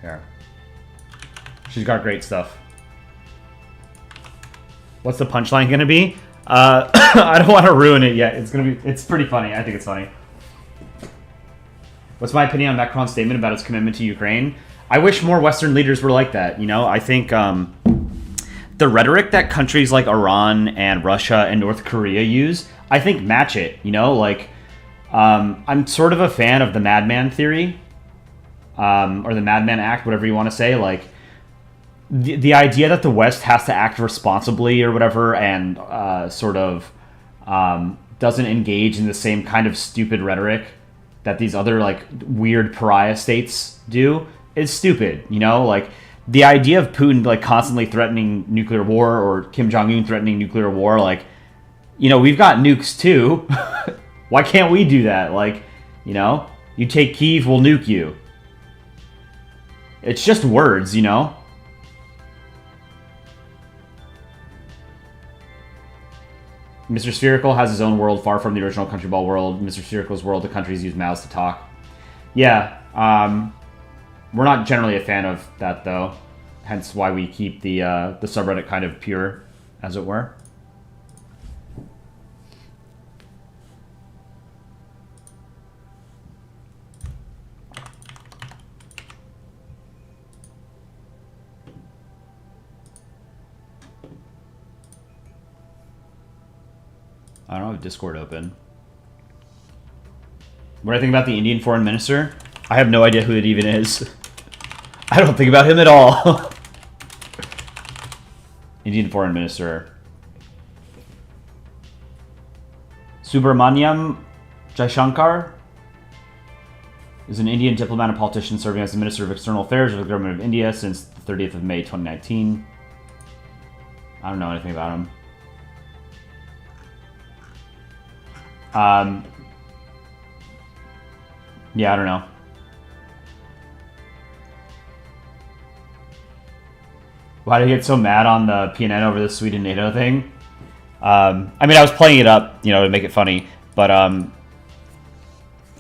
Here. She's got great stuff. What's the punchline gonna be? I don't want to ruin it yet. It's pretty funny. I think it's funny. What's my opinion on Macron's statement about his commitment to Ukraine? I wish more Western leaders were like that. You know, I think the rhetoric that countries like Iran and Russia and North Korea use, I think match it. You know, like I'm sort of a fan of the Madman theory, or the Madman Act, whatever you want to say. Like the idea that the West has to act responsibly or whatever, and sort of doesn't engage in the same kind of stupid rhetoric that these other like weird pariah states do is stupid. You know, like the idea of Putin like constantly threatening nuclear war, or Kim Jong-un threatening nuclear war, like, you know, we've got nukes too. Why can't we do that? Like, you know, you take Kyiv, we'll nuke you. It's just words, you know? Mr. Spherical has his own world far from the original Country Ball world. Mr. Spherical's world, the countries use mouths to talk. Yeah, we're not generally a fan of that, though. Hence why we keep the subreddit kind of pure, as it were. I don't have Discord open. What do I think about the Indian foreign minister? I have no idea who it even is. I don't think about him at all. Indian foreign minister. Subramaniam Jaishankar is an Indian diplomat and politician serving as the Minister of External Affairs of the Government of India since the 30th of May 2019. I don't know anything about him. Yeah, I don't know. Why did I get so mad on the PNN over the Sweden NATO thing? I mean, I was playing it up, you know, to make it funny, but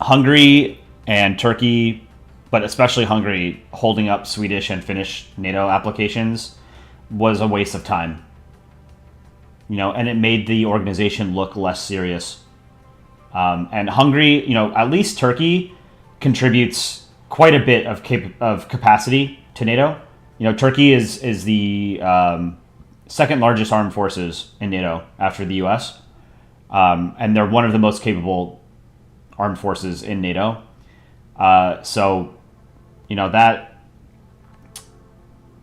Hungary and Turkey, but especially Hungary, holding up Swedish and Finnish NATO applications was a waste of time. You know, and it made the organization look less serious. And Hungary, you know, at least Turkey contributes quite a bit of capacity to NATO. You know, Turkey is the second largest armed forces in NATO after the U.S. And they're one of the most capable armed forces in NATO. So, you know, that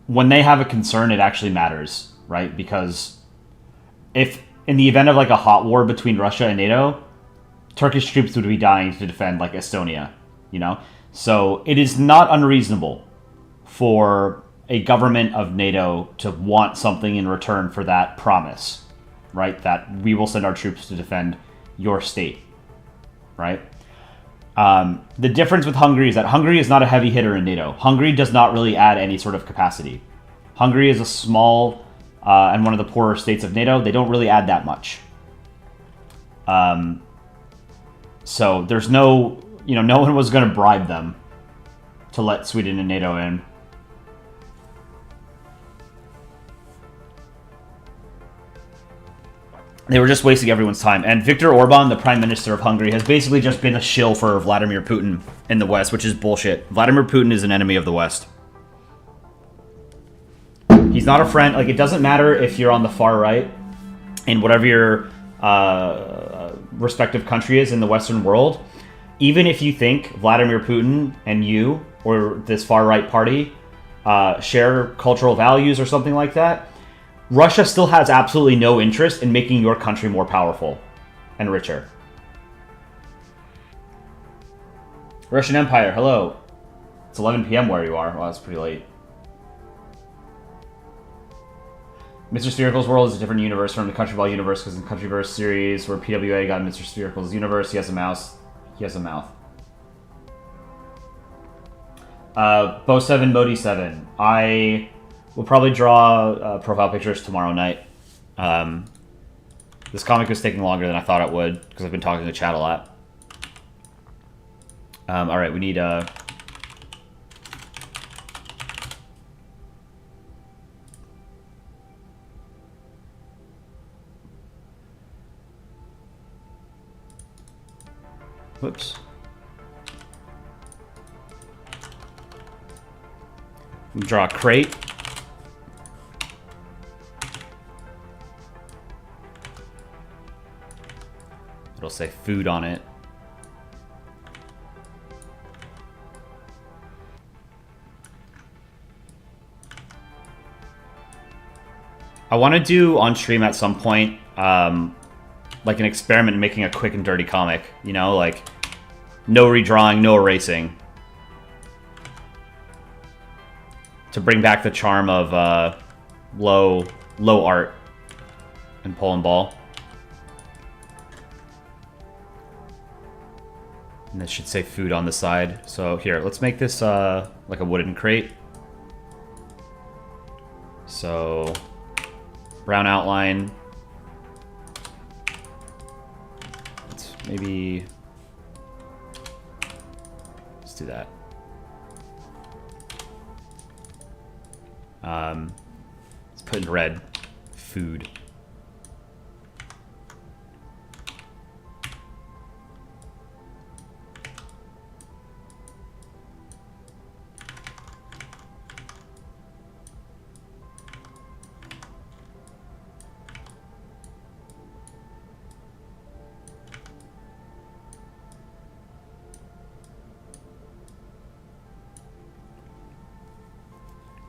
when they have a concern, it actually matters, right? Because if in the event of like a hot war between Russia and NATO, Turkish troops would be dying to defend like Estonia, you know? So it is not unreasonable for a government of NATO to want something in return for that promise, right? That we will send our troops to defend your state, right? The difference with Hungary is that Hungary is not a heavy hitter in NATO. Hungary does not really add any sort of capacity. Hungary is a small and one of the poorer states of NATO. They don't really add that much. So there's no, you know, no one was going to bribe them to let Sweden and NATO in. They were just wasting everyone's time. And Viktor Orban, the Prime Minister of Hungary, has basically just been a shill for Vladimir Putin in the West, which is bullshit. Vladimir Putin is an enemy of the West. He's not a friend. Like, it doesn't matter if you're on the far right in whatever your respective country is in the Western world. Even if you think Vladimir Putin and you, or this far right party, share cultural values or something like that, Russia still has absolutely no interest in making your country more powerful and richer. Russian Empire, hello. It's 11 p.m. where you are. Well, that's pretty late. Mr. Spherical's world is a different universe from the Country Ball universe, because in the Countryverse series where PWA got Mr. Spherical's universe, he has a mouse. He has a mouth. Bo7, Modi7. I will probably draw profile pictures tomorrow night. This comic was taking longer than I thought it would, because I've been talking to the chat a lot. Alright, we need... Whoops. Draw a crate. It'll say food on it. I want to do on stream at some point, like an experiment making a quick and dirty comic, you know, like no redrawing, no erasing. To bring back the charm of low art in Polandball. And this should say food on the side. So here, let's make this like a wooden crate. So brown outline. Let's maybe let's do that. Let's put in red food.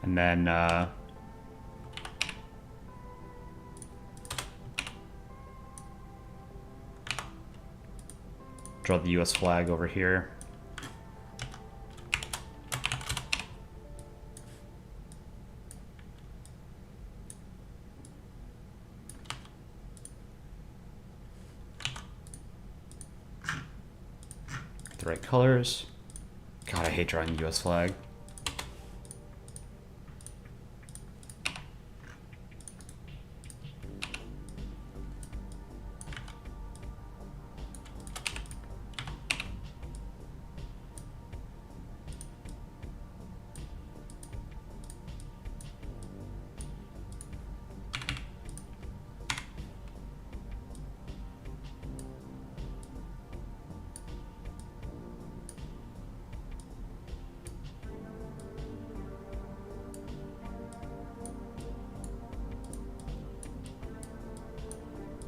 And then draw the US flag over here. Get the right colors. God, I hate drawing the US flag.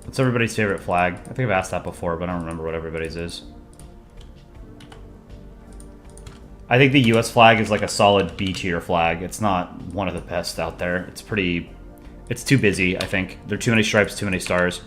What's everybody's favorite flag? I think I've asked that before, but I don't remember what everybody's is. I think the US flag is like a solid B tier flag. It's not one of the best out there. It's pretty... It's too busy, I think. There are too many stripes, too many stars.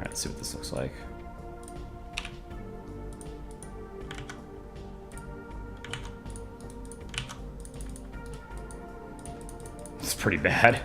Let's see what this looks like. It's pretty bad.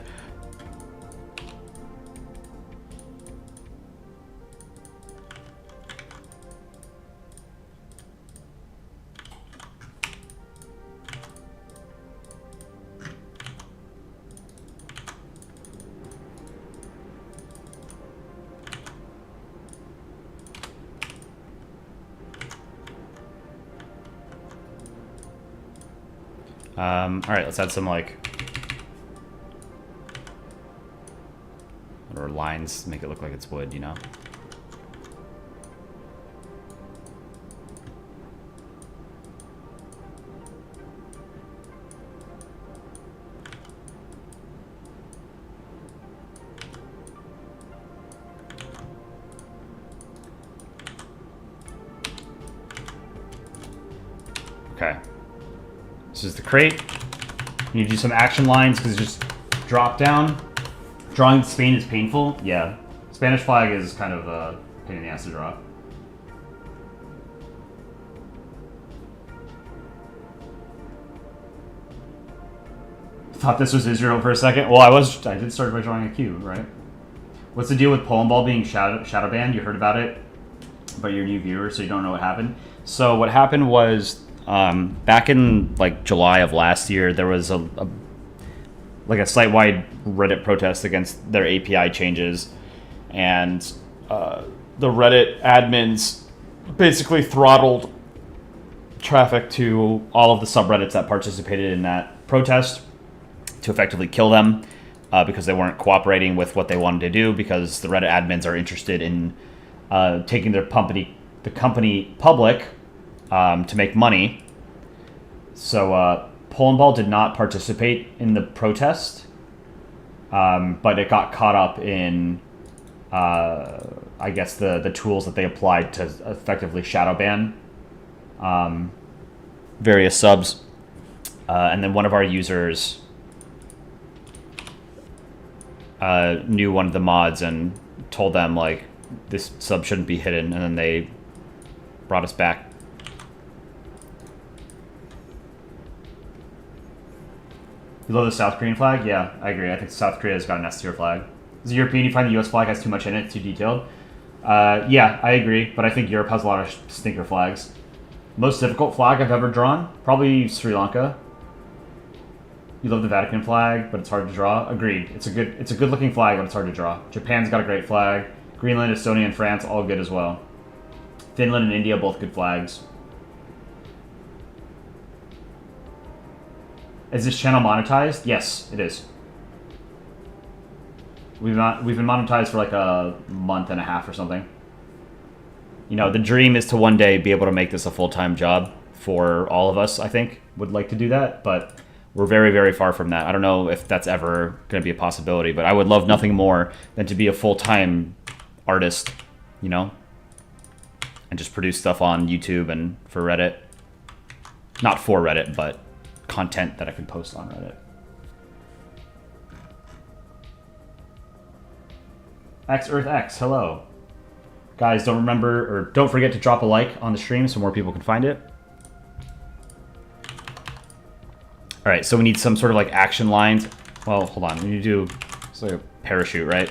All right, let's add some like or lines, make it look like it's wood, you know. Okay. This is the crate. You need to do some action lines because it's just drop down. Drawing Spain is painful. Yeah, Spanish flag is kind of a pain in the ass to draw. Thought this was Israel for a second. Well, I did start by drawing a cube, right? What's the deal with Polandball being shadow banned? You heard about it, but you're a new viewer, so you don't know what happened. So what happened was back in like July of last year, there was a site-wide Reddit protest against their API changes, and the Reddit admins basically throttled traffic to all of the subreddits that participated in that protest to effectively kill them because they weren't cooperating with what they wanted to do, because the Reddit admins are interested in taking the company public to make money. So Polandball did not participate in the protest, but it got caught up in, I guess, the tools that they applied to effectively shadow ban various subs. And then one of our users knew one of the mods and told them, like, this sub shouldn't be hidden, and then they brought us back. You love the South Korean flag? Yeah, I agree. I think South Korea has got an S tier flag. As a European, you find the US flag has too much in it, it's too detailed. Yeah, I agree, but I think Europe has a lot of stinker flags. Most difficult flag I've ever drawn? Probably Sri Lanka. You love the Vatican flag, but it's hard to draw. Agreed. It's a good looking flag, but it's hard to draw. Japan's got a great flag. Greenland, Estonia, and France, all good as well. Finland and India, both good flags. Is this channel monetized? Yes, it is. We've been monetized for like a month and a half or something. You know, the dream is to one day be able to make this a full-time job for all of us, I think. Would like to do that, but we're very, very far from that. I don't know if that's ever going to be a possibility, but I would love nothing more than to be a full-time artist, you know? And just produce stuff on YouTube and for Reddit. Not for Reddit, but content that I could post on Reddit. XEarthX, hello. Guys, don't forget to drop a like on the stream so more people can find it. All right, so we need some sort of like action lines. Well, hold on, we need to do, it's like a parachute, right?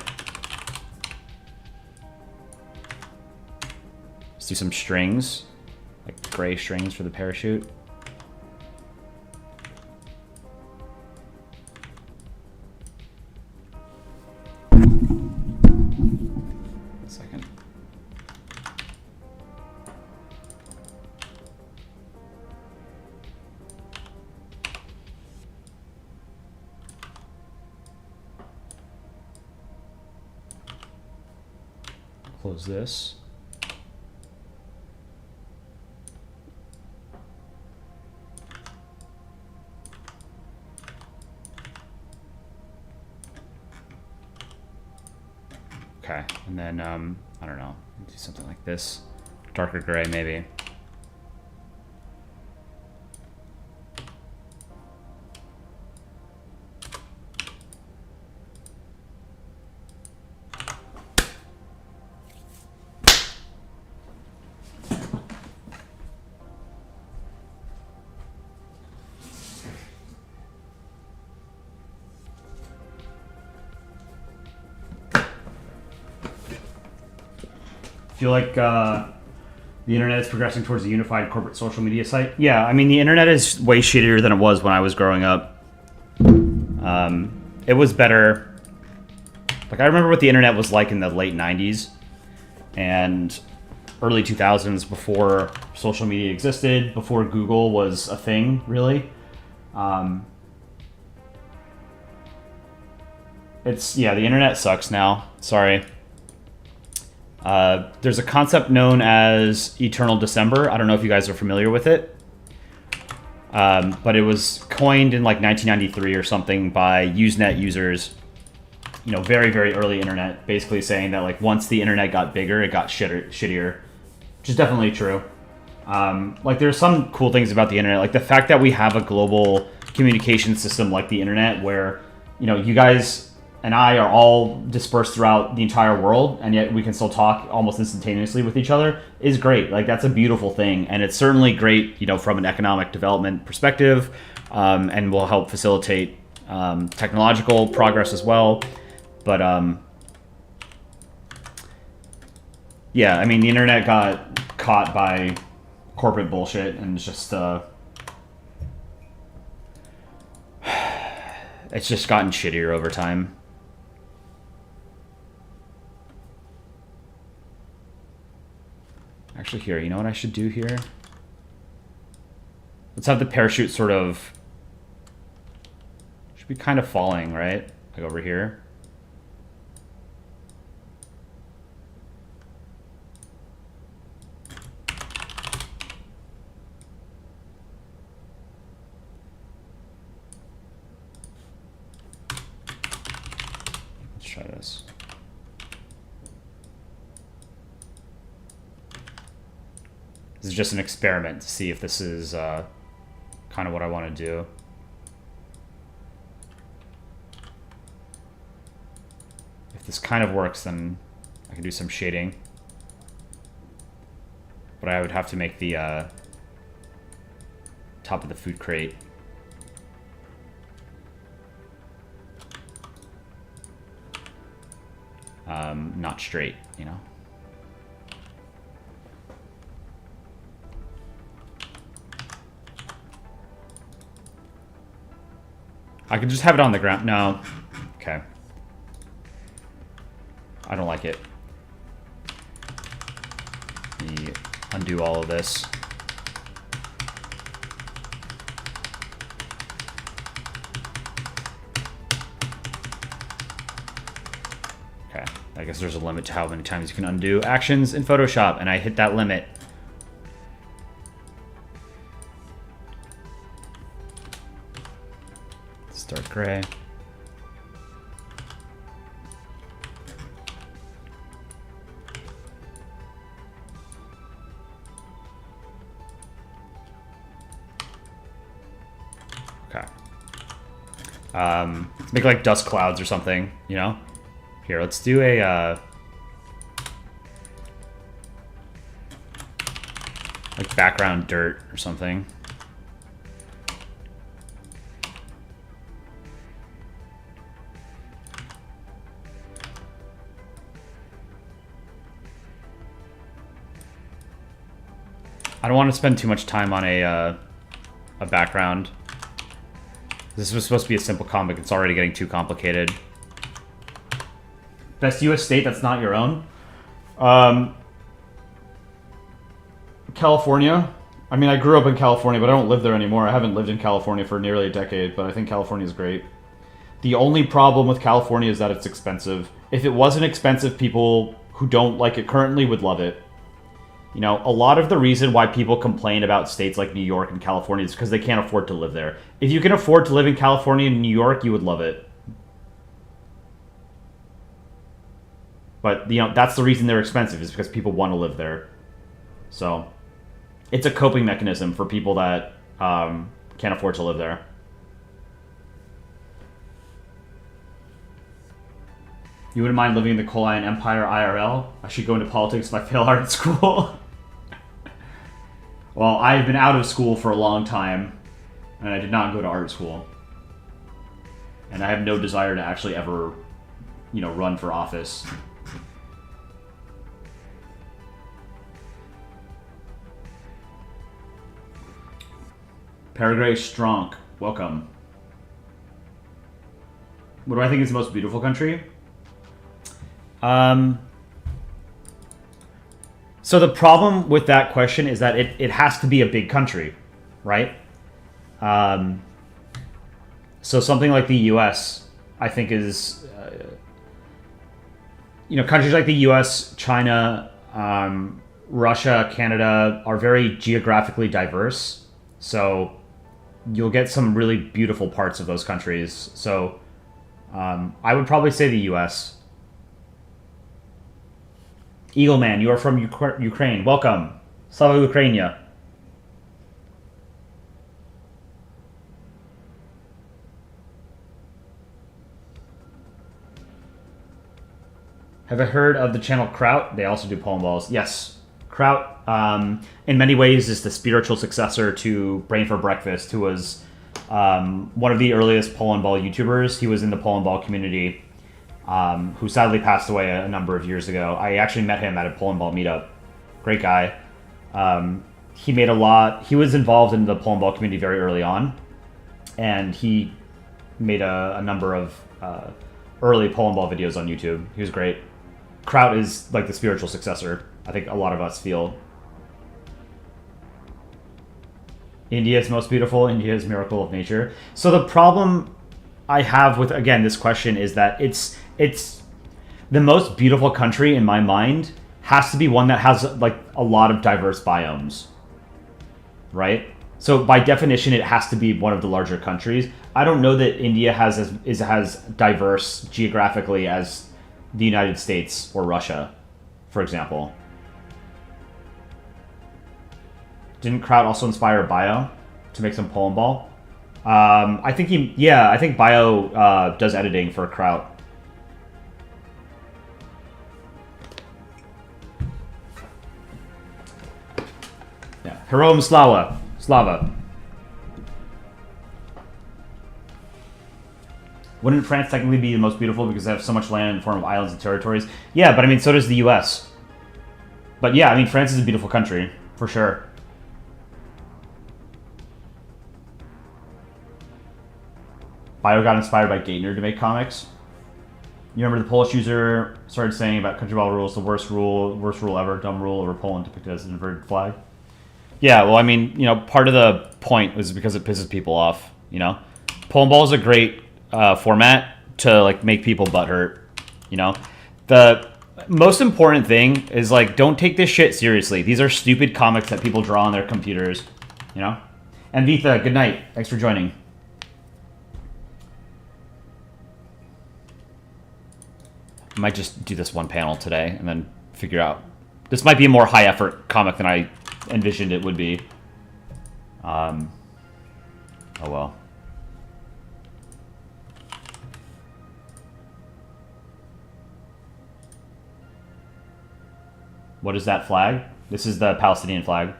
Let's do some strings, like gray strings for the parachute. Close this. Okay, and then I don't know, do something like this, darker gray maybe. Feel like the internet is progressing towards a unified corporate social media site? Yeah, I mean, the internet is way shittier than it was when I was growing up. It was better. Like, I remember what the internet was like in the late 90s and early 2000s, before social media existed, before Google was a thing, really. Yeah, the internet sucks now. Sorry. There's a concept known as Eternal December. I don't know if you guys are familiar with it. But it was coined in like 1993 or something by Usenet users. You know, very, very early internet, basically saying that like once the internet got bigger, it got shittier, which is definitely true. Like there's some cool things about the internet, like the fact that we have a global communication system like the internet, where you guys and I are all dispersed throughout the entire world, and yet we can still talk almost instantaneously with each other is great. Like, that's a beautiful thing, and it's certainly great, from an economic development perspective, and will help facilitate technological progress as well. But yeah, I mean, the internet got caught by corporate bullshit, and it's just it's just gotten shittier over time. Actually, here, you know what I should do here? Let's have the parachute sort of... Should be kind of falling, right? Like over here. Let's try this. This is just an experiment to see if this is kind of what I want to do. If this kind of works, then I can do some shading. But I would have to make the top of the food crate not straight, I could just have it on the ground. No. Okay. I don't like it. Let me undo all of this. Okay. I guess there's a limit to how many times you can undo actions in Photoshop, and I hit that limit. Dark gray. Okay. Let's make like dust clouds or something, Here, let's do a like background dirt or something. I don't want to spend too much time on a background. This was supposed to be a simple comic. It's already getting too complicated. Best U.S. state that's not your own? California. I mean, I grew up in California, but I don't live there anymore. I haven't lived in California for nearly a decade, but I think California is great. The only problem with California is that it's expensive. If it wasn't expensive, people who don't like it currently would love it. A lot of the reason why people complain about states like New York and California is because they can't afford to live there. If you can afford to live in California and New York, you would love it. But, that's the reason they're expensive, is because people want to live there. So, it's a coping mechanism for people that can't afford to live there. You wouldn't mind living in the Korean Empire IRL? I should go into politics if I fail art school. Well, I've been out of school for a long time, and I did not go to art school. And I have no desire to actually ever, run for office. Paraguay Stronk, welcome. What do I think is the most beautiful country? So the problem with that question is that it has to be a big country, right? So something like the U.S., I think is, countries like the U.S., China, Russia, Canada are very geographically diverse. So you'll get some really beautiful parts of those countries. So I would probably say the U.S. Eagleman, you are from Ukraine. Welcome. Slava Ukrainia. Have I heard of the channel Kraut? They also do Polandballs. Yes. Kraut, in many ways, is the spiritual successor to Brain for Breakfast, who was one of the earliest Polandball YouTubers. He was in the Polandball community, who sadly passed away a number of years ago. I actually met him at a Polandball meetup. Great guy. He made a lot. He was involved in the Polandball community very early on, and he made a number of early Polandball videos on YouTube. He was great. Kraut is like the spiritual successor. I think a lot of us feel. India is most beautiful. India is miracle of nature. So the problem I have with, again, this question is that it's the most beautiful country in my mind has to be one that has like a lot of diverse biomes, right? So by definition, it has to be one of the larger countries. I don't know that India has as diverse geographically as the United States or Russia, for example. Didn't Kraut also inspire Bio to make some Polandball? I think Bio does editing for Kraut. Yeah, Heroem Slava. Wouldn't France technically be the most beautiful because they have so much land in the form of islands and territories? Yeah, but I mean, so does the U.S. But yeah, I mean, France is a beautiful country, for sure. Bio got inspired by Gaitner to make comics. You remember the Polish user started saying about country ball rules, the worst rule ever, dumb rule over Poland depicted as an inverted flag? Yeah, well, I mean, you know, part of the point was because it pisses people off, you know? Polandball is a great format to like make people butthurt, you know. The most important thing is like, don't take this shit seriously. These are stupid comics that people draw on their computers, you know. And Vitha, good night. Thanks for joining. I might just do this one panel today and then figure out. This might be a more high effort comic than I envisioned it would be. Oh well. What is that flag? This is the Palestinian flag.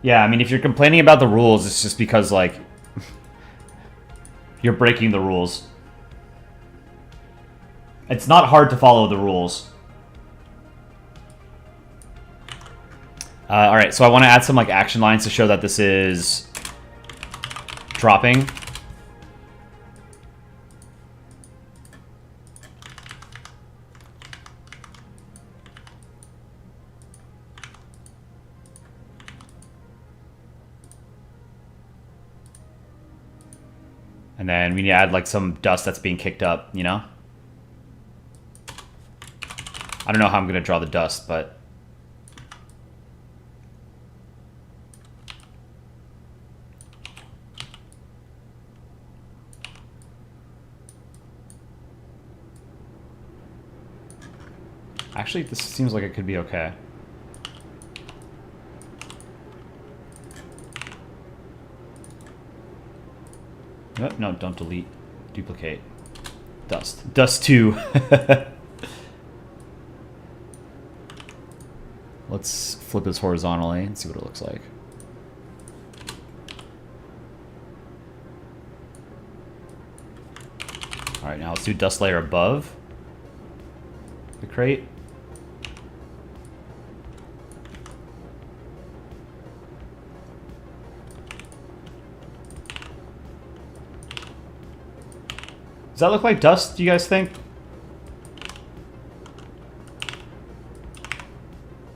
Yeah, I mean, if you're complaining about the rules, it's just because, like, you're breaking the rules. It's not hard to follow the rules. Alright, so I want to add some, like, action lines to show that this is dropping. And then we need to add, like, some dust that's being kicked up, you know? I don't know how I'm going to draw the dust, but... Actually, this seems like it could be okay. No, don't delete. Duplicate. Dust. Dust 2. Let's flip this horizontally and see what it looks like. Alright, now let's do dust layer above the crate. Does that look like dust, do you guys think?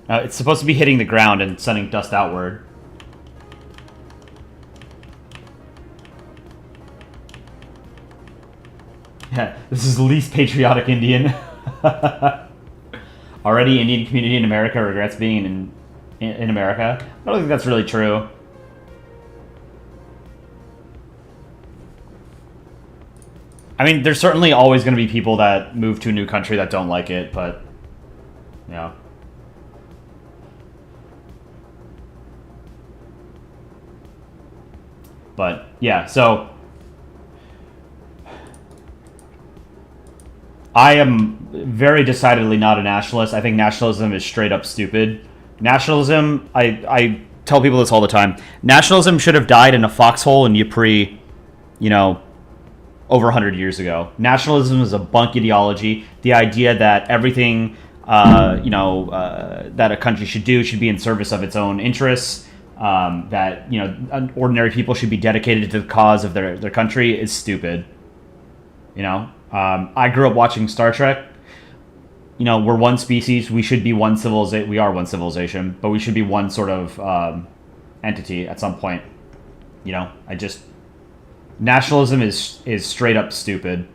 It's supposed to be hitting the ground and sending dust outward. Yeah, this is the least patriotic Indian. Already, Indian community in America regrets being in America. I don't think that's really true. I mean, there's certainly always going to be people that move to a new country that don't like it, but yeah. But yeah, so I am very decidedly not a nationalist. I think nationalism is straight up stupid. Nationalism, I tell people this all the time. Nationalism should have died in a foxhole in Ypres, you know, over 100 years ago. Nationalism is a bunk ideology. The idea that everything, that a country should do should be in service of its own interests. That ordinary people should be dedicated to the cause of their country is stupid. I grew up watching Star Trek. We're one species. We should be one civilization. We are one civilization, but we should be one sort of entity at some point. Nationalism is straight up stupid.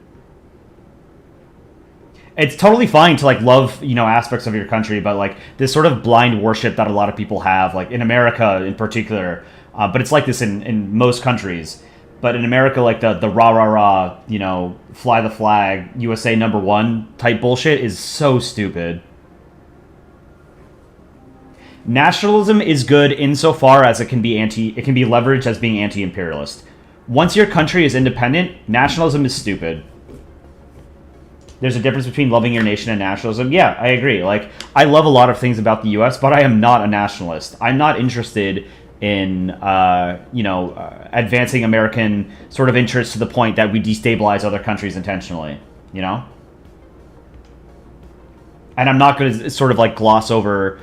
It's totally fine to love aspects of your country, but this sort of blind worship that a lot of people have, in America in particular, but it's like this in most countries. But in America, the rah rah rah, fly the flag, USA #1 type bullshit is so stupid. Nationalism is good insofar as it can be leveraged as being anti-imperialist. Once your country is independent, nationalism is stupid. There's a difference between loving your nation and nationalism. Yeah, I agree. I love a lot of things about the U.S., but I am not a nationalist. I'm not interested in, advancing American sort of interests to the point that we destabilize other countries intentionally, And I'm not going to sort of gloss over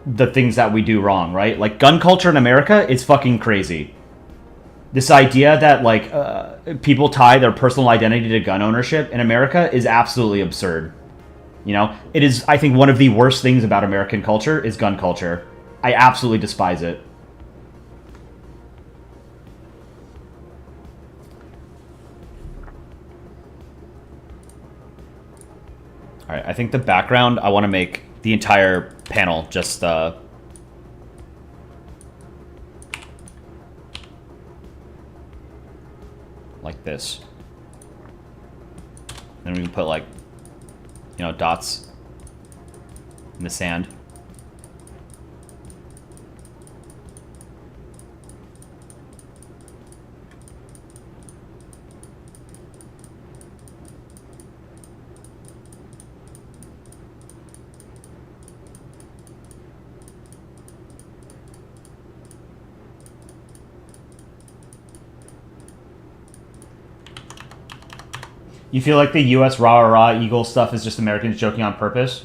the things that we do wrong, right? Gun culture in America is fucking crazy. This idea that people tie their personal identity to gun ownership in America is absolutely absurd. It is, I think, one of the worst things about American culture is gun culture. I absolutely despise it. All right, I think the background, I want to make the entire panel just like this. Then we can put dots in the sand. You feel like the U.S. rah rah rah eagle stuff is just Americans joking on purpose?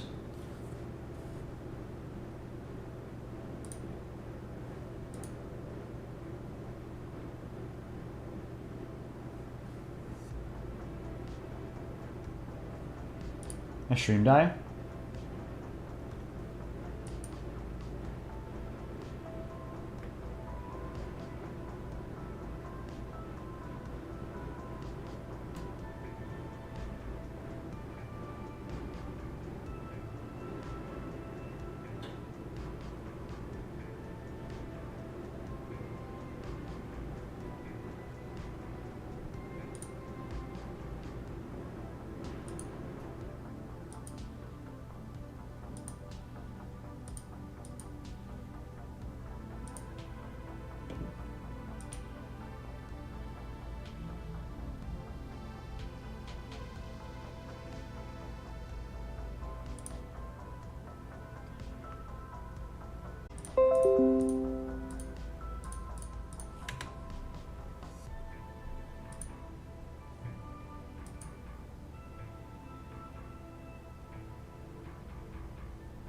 A stream die?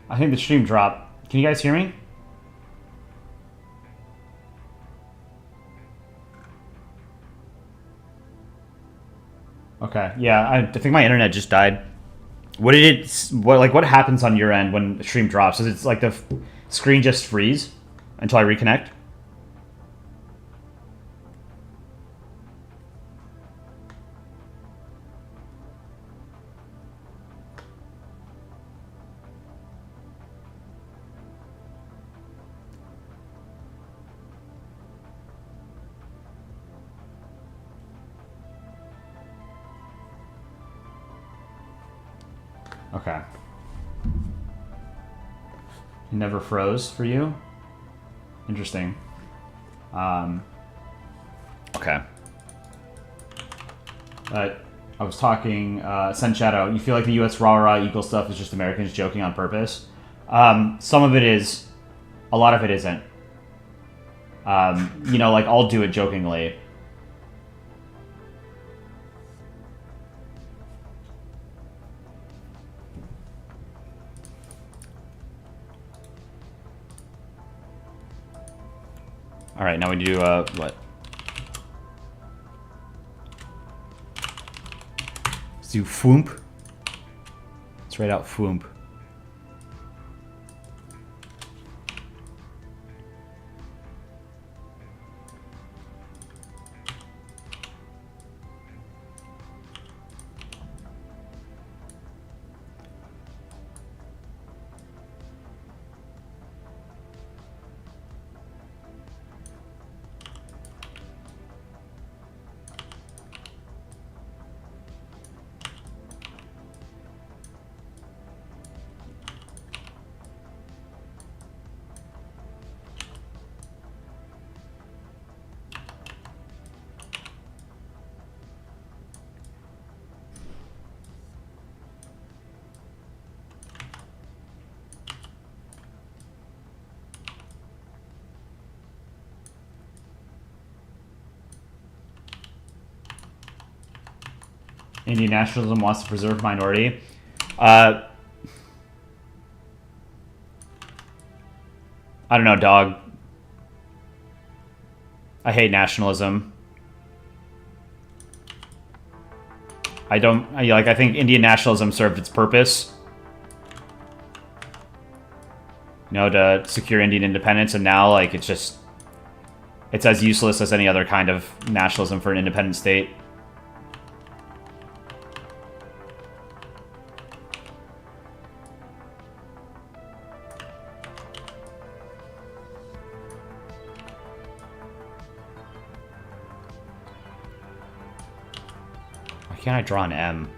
I think the stream dropped. Can you guys hear me? Okay, yeah, I think my internet just died. What happens on your end when the stream drops? Is it the screen just freeze until I reconnect? Okay. It never froze for you? Interesting. Okay. I was talking, Send Shadow, you feel like the US rah-rah equal stuff is just Americans joking on purpose? Some of it is. A lot of it isn't. You know, like, I'll do it jokingly. Alright, now we do, what? Let's do Foomp. Let's write out Foomp. Indian nationalism wants to preserve minority. I don't know, dog. I hate nationalism. I think Indian nationalism served its purpose. You know, to secure Indian independence, and now, like, it's as useless as any other kind of nationalism for an independent state. Why can't I draw an M?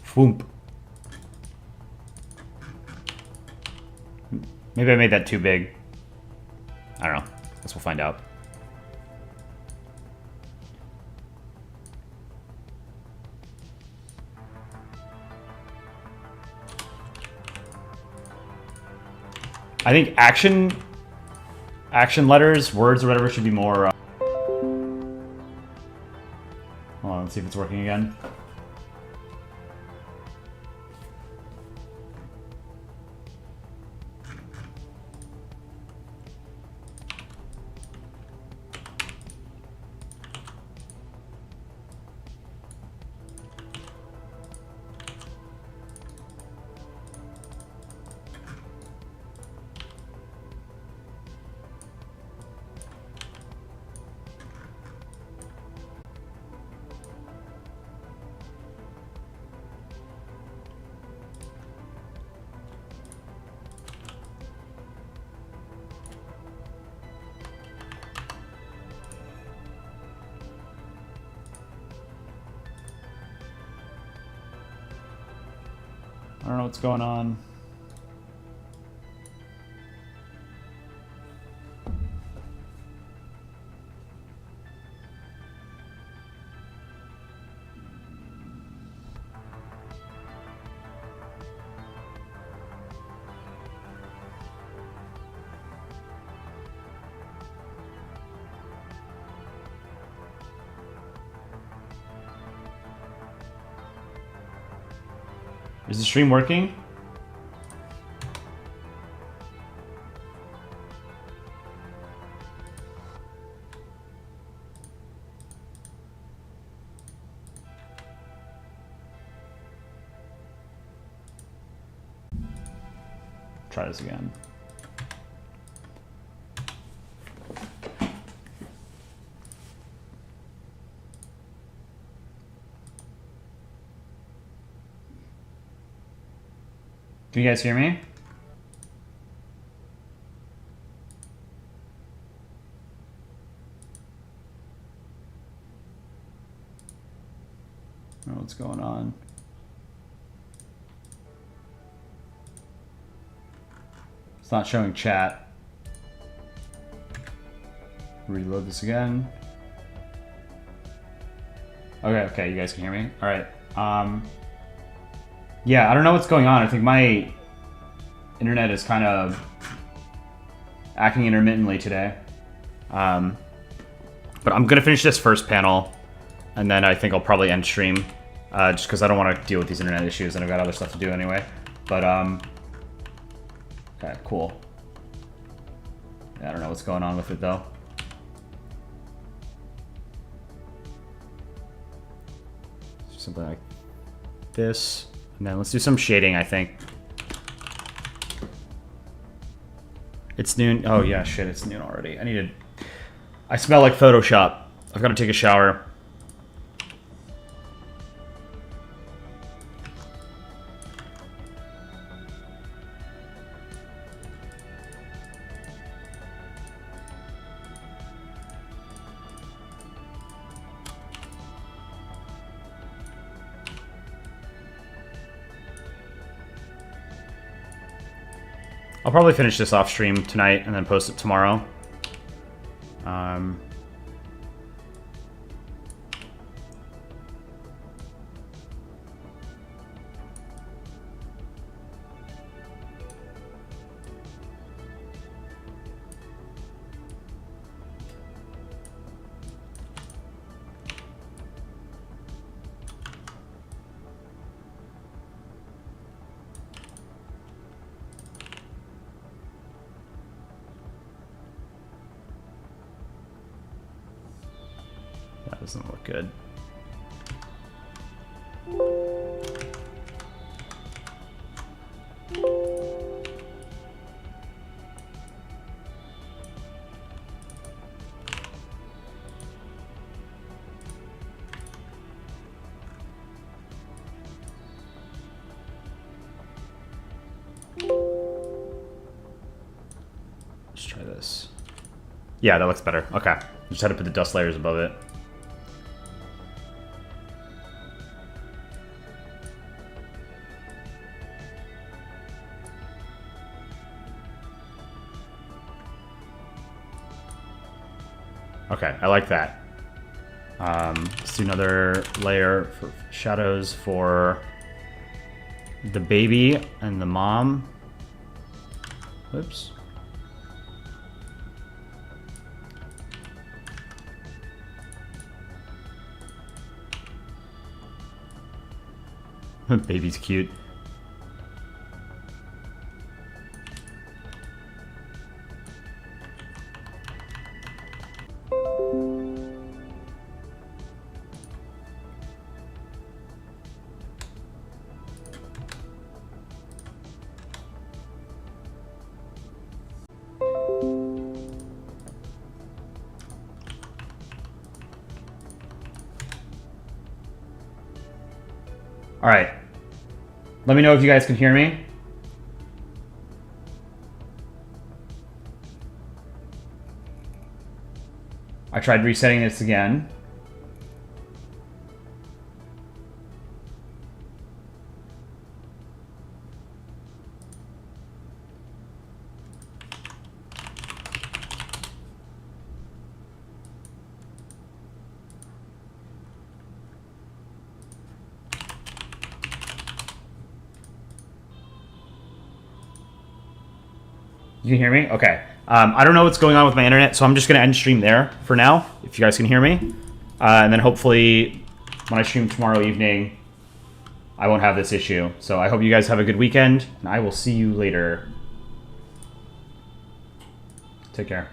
Foomp. Maybe I made that too big. I don't know. Guess we'll find out. I think action letters, words, or whatever should be more. Hold on, let's see if it's working again. I don't know what's going on. Is the stream working? Try this again. Can you guys hear me? I don't know what's going on. It's not showing chat. Reload this again. Okay, you guys can hear me? Alright. Yeah, I don't know what's going on. I think my internet is kind of acting intermittently today. But I'm going to finish this first panel, and then I think I'll probably end stream, just because I don't want to deal with these internet issues, and I've got other stuff to do anyway. But, okay, cool. Yeah, I don't know what's going on with it, though. Something like this. And then let's do some shading, I think. It's noon. Oh, yeah, shit, it's noon already. I smell like Photoshop. I've got to take a shower. I'll probably finish this off stream tonight and then post it tomorrow. That doesn't look good. Let's try this. Yeah, that looks better. Okay. Just had to put the dust layers above it. Okay, I like that. Let's do another layer for shadows for the baby and the mom. Whoops. Baby's cute. All right. Let me know if you guys can hear me. I tried resetting this again. You can hear me? Okay. I don't know what's going on with my internet, so I'm just going to end stream there for now, if you guys can hear me. And then hopefully, when I stream tomorrow evening, I won't have this issue. So I hope you guys have a good weekend, and I will see you later. Take care.